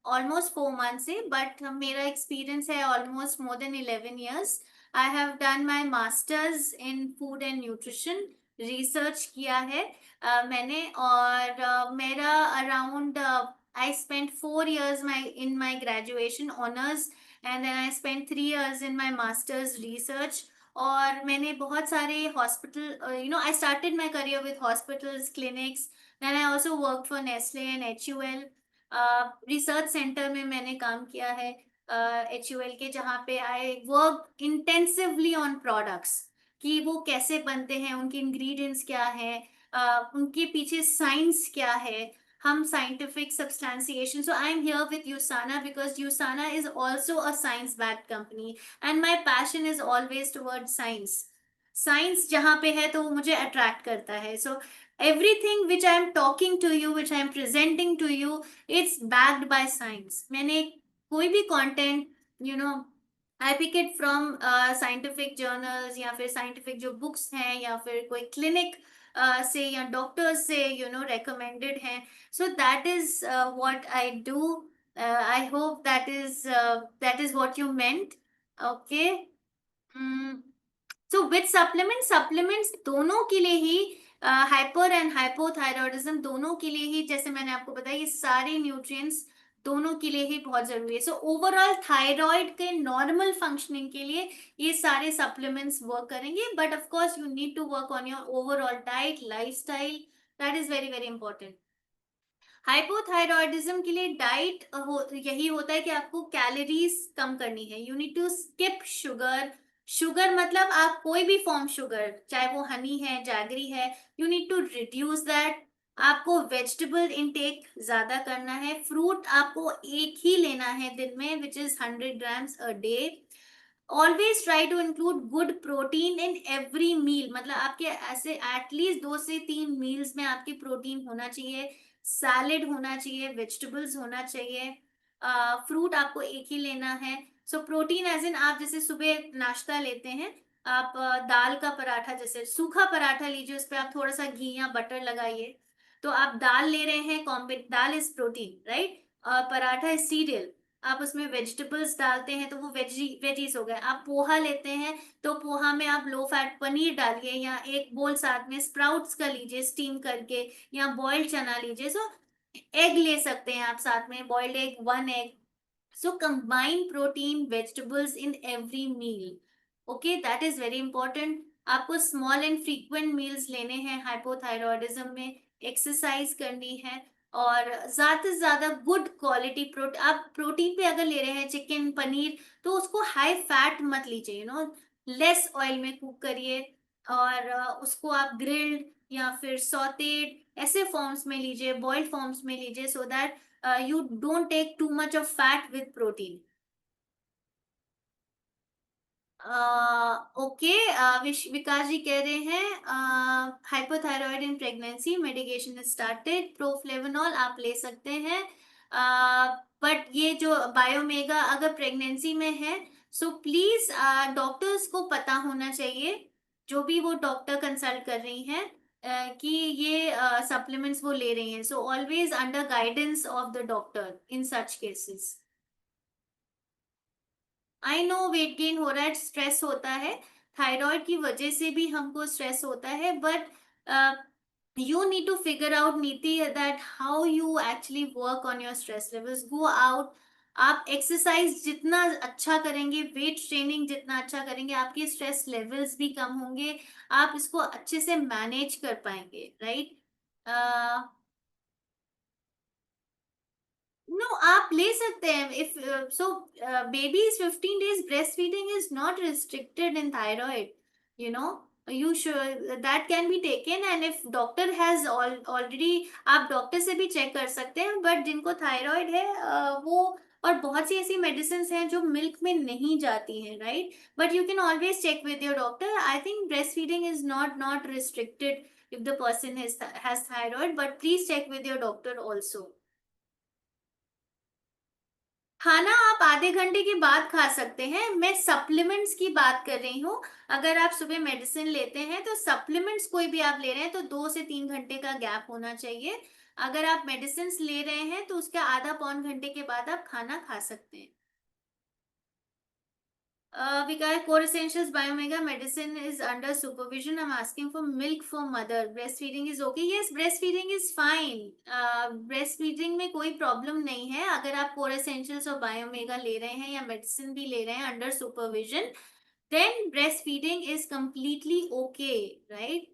[SPEAKER 1] ऑलमोस्ट 4 मंथ से, बट मेरा एक्सपीरियंस है almost more than 11 years। I have done my masters in food and nutrition, research किया है मैंने, और मेरा around I spent 4 years my in my graduation honors, and then I spent 3 years in my master's research। और मैंने बहुत सारे hospital, I started my career with hospitals, clinics, then I also work for Nestle and HUL। Research centre में मैंने काम किया है HUL के, जहाँ पे I work intensively on products, कि वो कैसे बनते हैं, उनके इंग्रेडिएंट्स क्या है, उनके पीछे साइंस क्या है, हम scientific substantiation. So I am here with Usana because Usana is also a science backed company, and my passion is always toward science. Science जहाँ पे है तो वो मुझे अट्रैक्ट करता है। So everything which I am talking to you, which I am presenting to you, it's backed by science. मैंने कोई भी content, you know I pick it from scientific journals, या फिर साइंटिफिक जो बुक्स हैं, या फिर कोई क्लिनिक से, या डॉक्टर्स से recommended हैं। सो that is what I do. I hope that is what you meant. Okay. Mm, so with supplements दोनों के लिए ही, हाइपर एंड हाइपोथायरॉयडिज्म दोनों के लिए ही, जैसे मैंने आपको बताया, ये सारे न्यूट्रिएंट्स दोनों के लिए ही बहुत जरूरी है। सो ओवरऑल थायराइड के नॉर्मल फंक्शनिंग के लिए ये सारे सप्लीमेंट्स वर्क करेंगे, but of course you need to work on your overall diet, lifestyle, that is very very important. Hypothyroidism के लिए डाइट यही होता है कि आपको कैलोरीज कम करनी है। You need to skip sugar. Sugar मतलब आप कोई भी फॉर्म शुगर, चाहे वो हनी है, जैगरी है, you need to reduce that. आपको वेजिटेबल इनटेक ज्यादा करना है। फ्रूट आपको एक ही लेना है दिन में, which is 100 grams a day. Always try to include good protein in every meal, मतलब आपके ऐसे एटलीस्ट 2 से 3 मील्स में आपके प्रोटीन होना चाहिए। सैलेड होना चाहिए, वेजिटेबल्स होना चाहिए, फ्रूट आपको एक ही लेना है। सो प्रोटीन एज इन, आप जैसे सुबह नाश्ता लेते हैं, आप दाल का पराठा, जैसे सूखा पराठा लीजिए, उस पर आप थोड़ा सा घी या बटर लगाइए, तो आप दाल ले रहे हैं, combine dal is protein, right. Paratha is serial, आप उसमें वेजिटेबल्स डालते हैं तो वो वेजीज हो गए। आप पोहा लेते हैं, तो पोहा में आप लो फैट पनीर डालिए, या एक बोल साथ में स्प्राउट्स का लीजिए स्टीम करके, या बॉइल्ड चना लीजिए। सो एग ले सकते हैं आप साथ में, boiled egg, 1 egg. So combine protein vegetables in every meal. Okay, that is very important. आपको स्मॉल एंड फ्रीक्वेंट मील्स लेने हैं हाइपोथायरॉयडिज्म में, एक्सरसाइज करनी है, और ज्यादा से ज्यादा गुड क्वालिटी प्रोटीन। आप प्रोटीन पे अगर ले रहे हैं चिकन, पनीर, तो उसको हाई फैट मत लीजिए, लेस ऑयल में कुक करिए, और उसको आप ग्रिल्ड या फिर सॉटेड ऐसे फॉर्म्स में लीजिए, बॉइल्ड फॉर्म्स में लीजिए, so that you don't take too much of fat with protein. Okay, Vikas ji कह रहे हैं hypothyroid in pregnancy medication started, Proflavanol आप ले सकते हैं। बट ये जो बायोमेगा अगर प्रेगनेंसी में है, सो प्लीज डॉक्टर्स को पता होना चाहिए, जो भी वो डॉक्टर कंसल्ट कर रही हैं, कि ये सप्लीमेंट्स वो ले रही हैं। So always under guidance of the doctor in such cases. I know weight gain हो रहा है, स्ट्रेस होता है, थायराइड की वजह से भी हमको स्ट्रेस होता है, but you need to figure out, नीति, that how you actually work on your stress levels. Go out, आप एक्सरसाइज जितना अच्छा करेंगे, वेट ट्रेनिंग जितना अच्छा करेंगे, आपके स्ट्रेस लेवल्स भी कम होंगे, आप इसको अच्छे से मैनेज कर पाएंगे, राइट। नो, आप ले सकते हैं, if so babies 15 days breastfeeding is not restricted in thyroid, you know, you should, that can be taken, and if doctor has already, आप डॉक्टर से भी चेक कर सकते हैं, बट जिनको थायराइड है वो, और बहुत सी ऐसी मेडिसिन हैं जो मिल्क में नहीं जाती हैं, right, but you can always check with your doctor. I think breast feeding is not restricted if the person has thyroid, but please check with your doctor also. खाना आप आधे घंटे के बाद खा सकते हैं, मैं सप्लीमेंट्स की बात कर रही हूँ। अगर आप सुबह मेडिसिन लेते हैं तो सप्लीमेंट्स कोई भी आप ले रहे हैं तो 2 से 3 घंटे का गैप होना चाहिए। अगर आप मेडिसिन ले रहे हैं तो उसके आधा पौन घंटे के बाद आप खाना खा सकते हैं। Because core essentials biomega medicine is under supervision. I'm asking for milk for mother. Breastfeeding is okay. Yes, breastfeeding is fine. Breastfeeding में कोई प्रॉब्लम नहीं है, अगर आप core essentials और biomega ले रहे हैं या medicine भी ले रहे हैं under supervision, then breastfeeding is completely okay, right?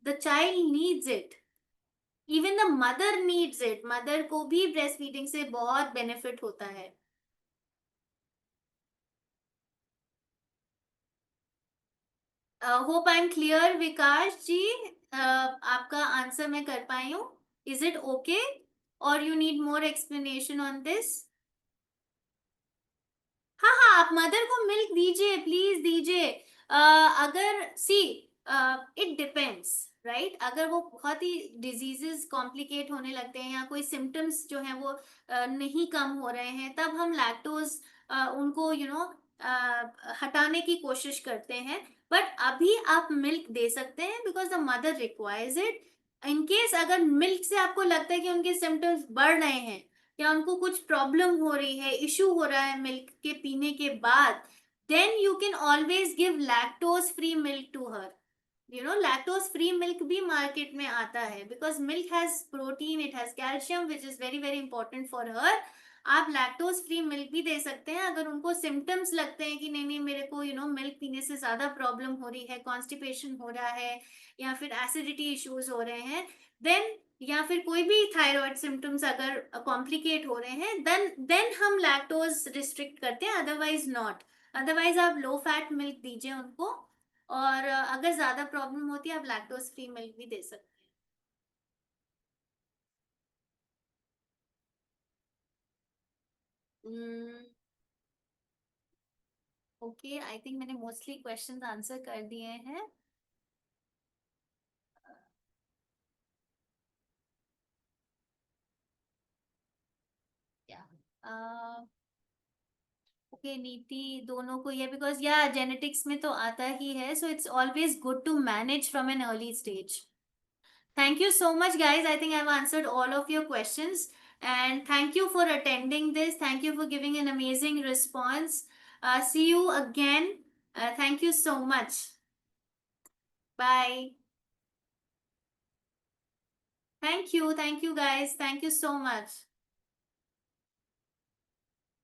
[SPEAKER 1] The child needs it. Even the mother needs it. Mother को भी breastfeeding से बहुत benefit होता है। होप आई एम क्लियर विकास जी। आपका आंसर मैं कर पाई हूँ। इज इट ओके, और you need more explanation on this? हाँ हाँ, आप मदर को मिल्क दीजिए, प्लीज दीजिए। अगर सी, इट डिपेंड्स, राइट, अगर वो बहुत ही डिजीजेस कॉम्प्लिकेट होने लगते हैं या कोई सिम्टम्स जो हैं वो नहीं कम हो रहे हैं, तब हम लैक्टोज उनको हटाने की कोशिश करते हैं। बट अभी आप मिल्क दे सकते हैं, because the mother requires it. In case अगर मिल्क से आपको लगता है कि उनके सिम्टम्स बढ़ रहे हैं, या उनको कुछ प्रॉब्लम हो रही है, इशू हो रहा है मिल्क के पीने के बाद, then you can always give lactose free milk to her. lactose free milk भी market में आता है, because milk has protein, it has calcium, which is very very important for her. आप लैक्टोज फ्री मिल्क भी दे सकते हैं अगर उनको सिम्टम्स लगते हैं कि नहीं नहीं मेरे को मिल्क पीने से ज्यादा प्रॉब्लम हो रही है, कॉन्स्टिपेशन हो रहा है, या फिर एसिडिटी इश्यूज हो रहे हैं, देन या फिर कोई भी थायराइड सिम्टम्स अगर कॉम्प्लिकेट हो रहे हैं, देन हम लैक्टोज रिस्ट्रिक्ट करते हैं, अदरवाइज नॉट। अदरवाइज आप लो फैट मिल्क दीजिए उनको, और अगर ज्यादा प्रॉब्लम होती है आप लैक्टोज फ्री मिल्क भी दे सकते हैं। ओके, आई थिंक मैंने मोस्टली क्वेश्चंस आंसर कर दिए हैं। या ओके नीति, दोनों को ये, बिकॉज या जेनेटिक्स में तो आता ही है, so it's always good to manage from an early stage. Thank you so much, guys. I think I've answered all of your questions. And thank you for attending this. Thank you for giving an amazing response. See you again. Thank you so much. Bye. Thank you. Thank you, guys. Thank you so much.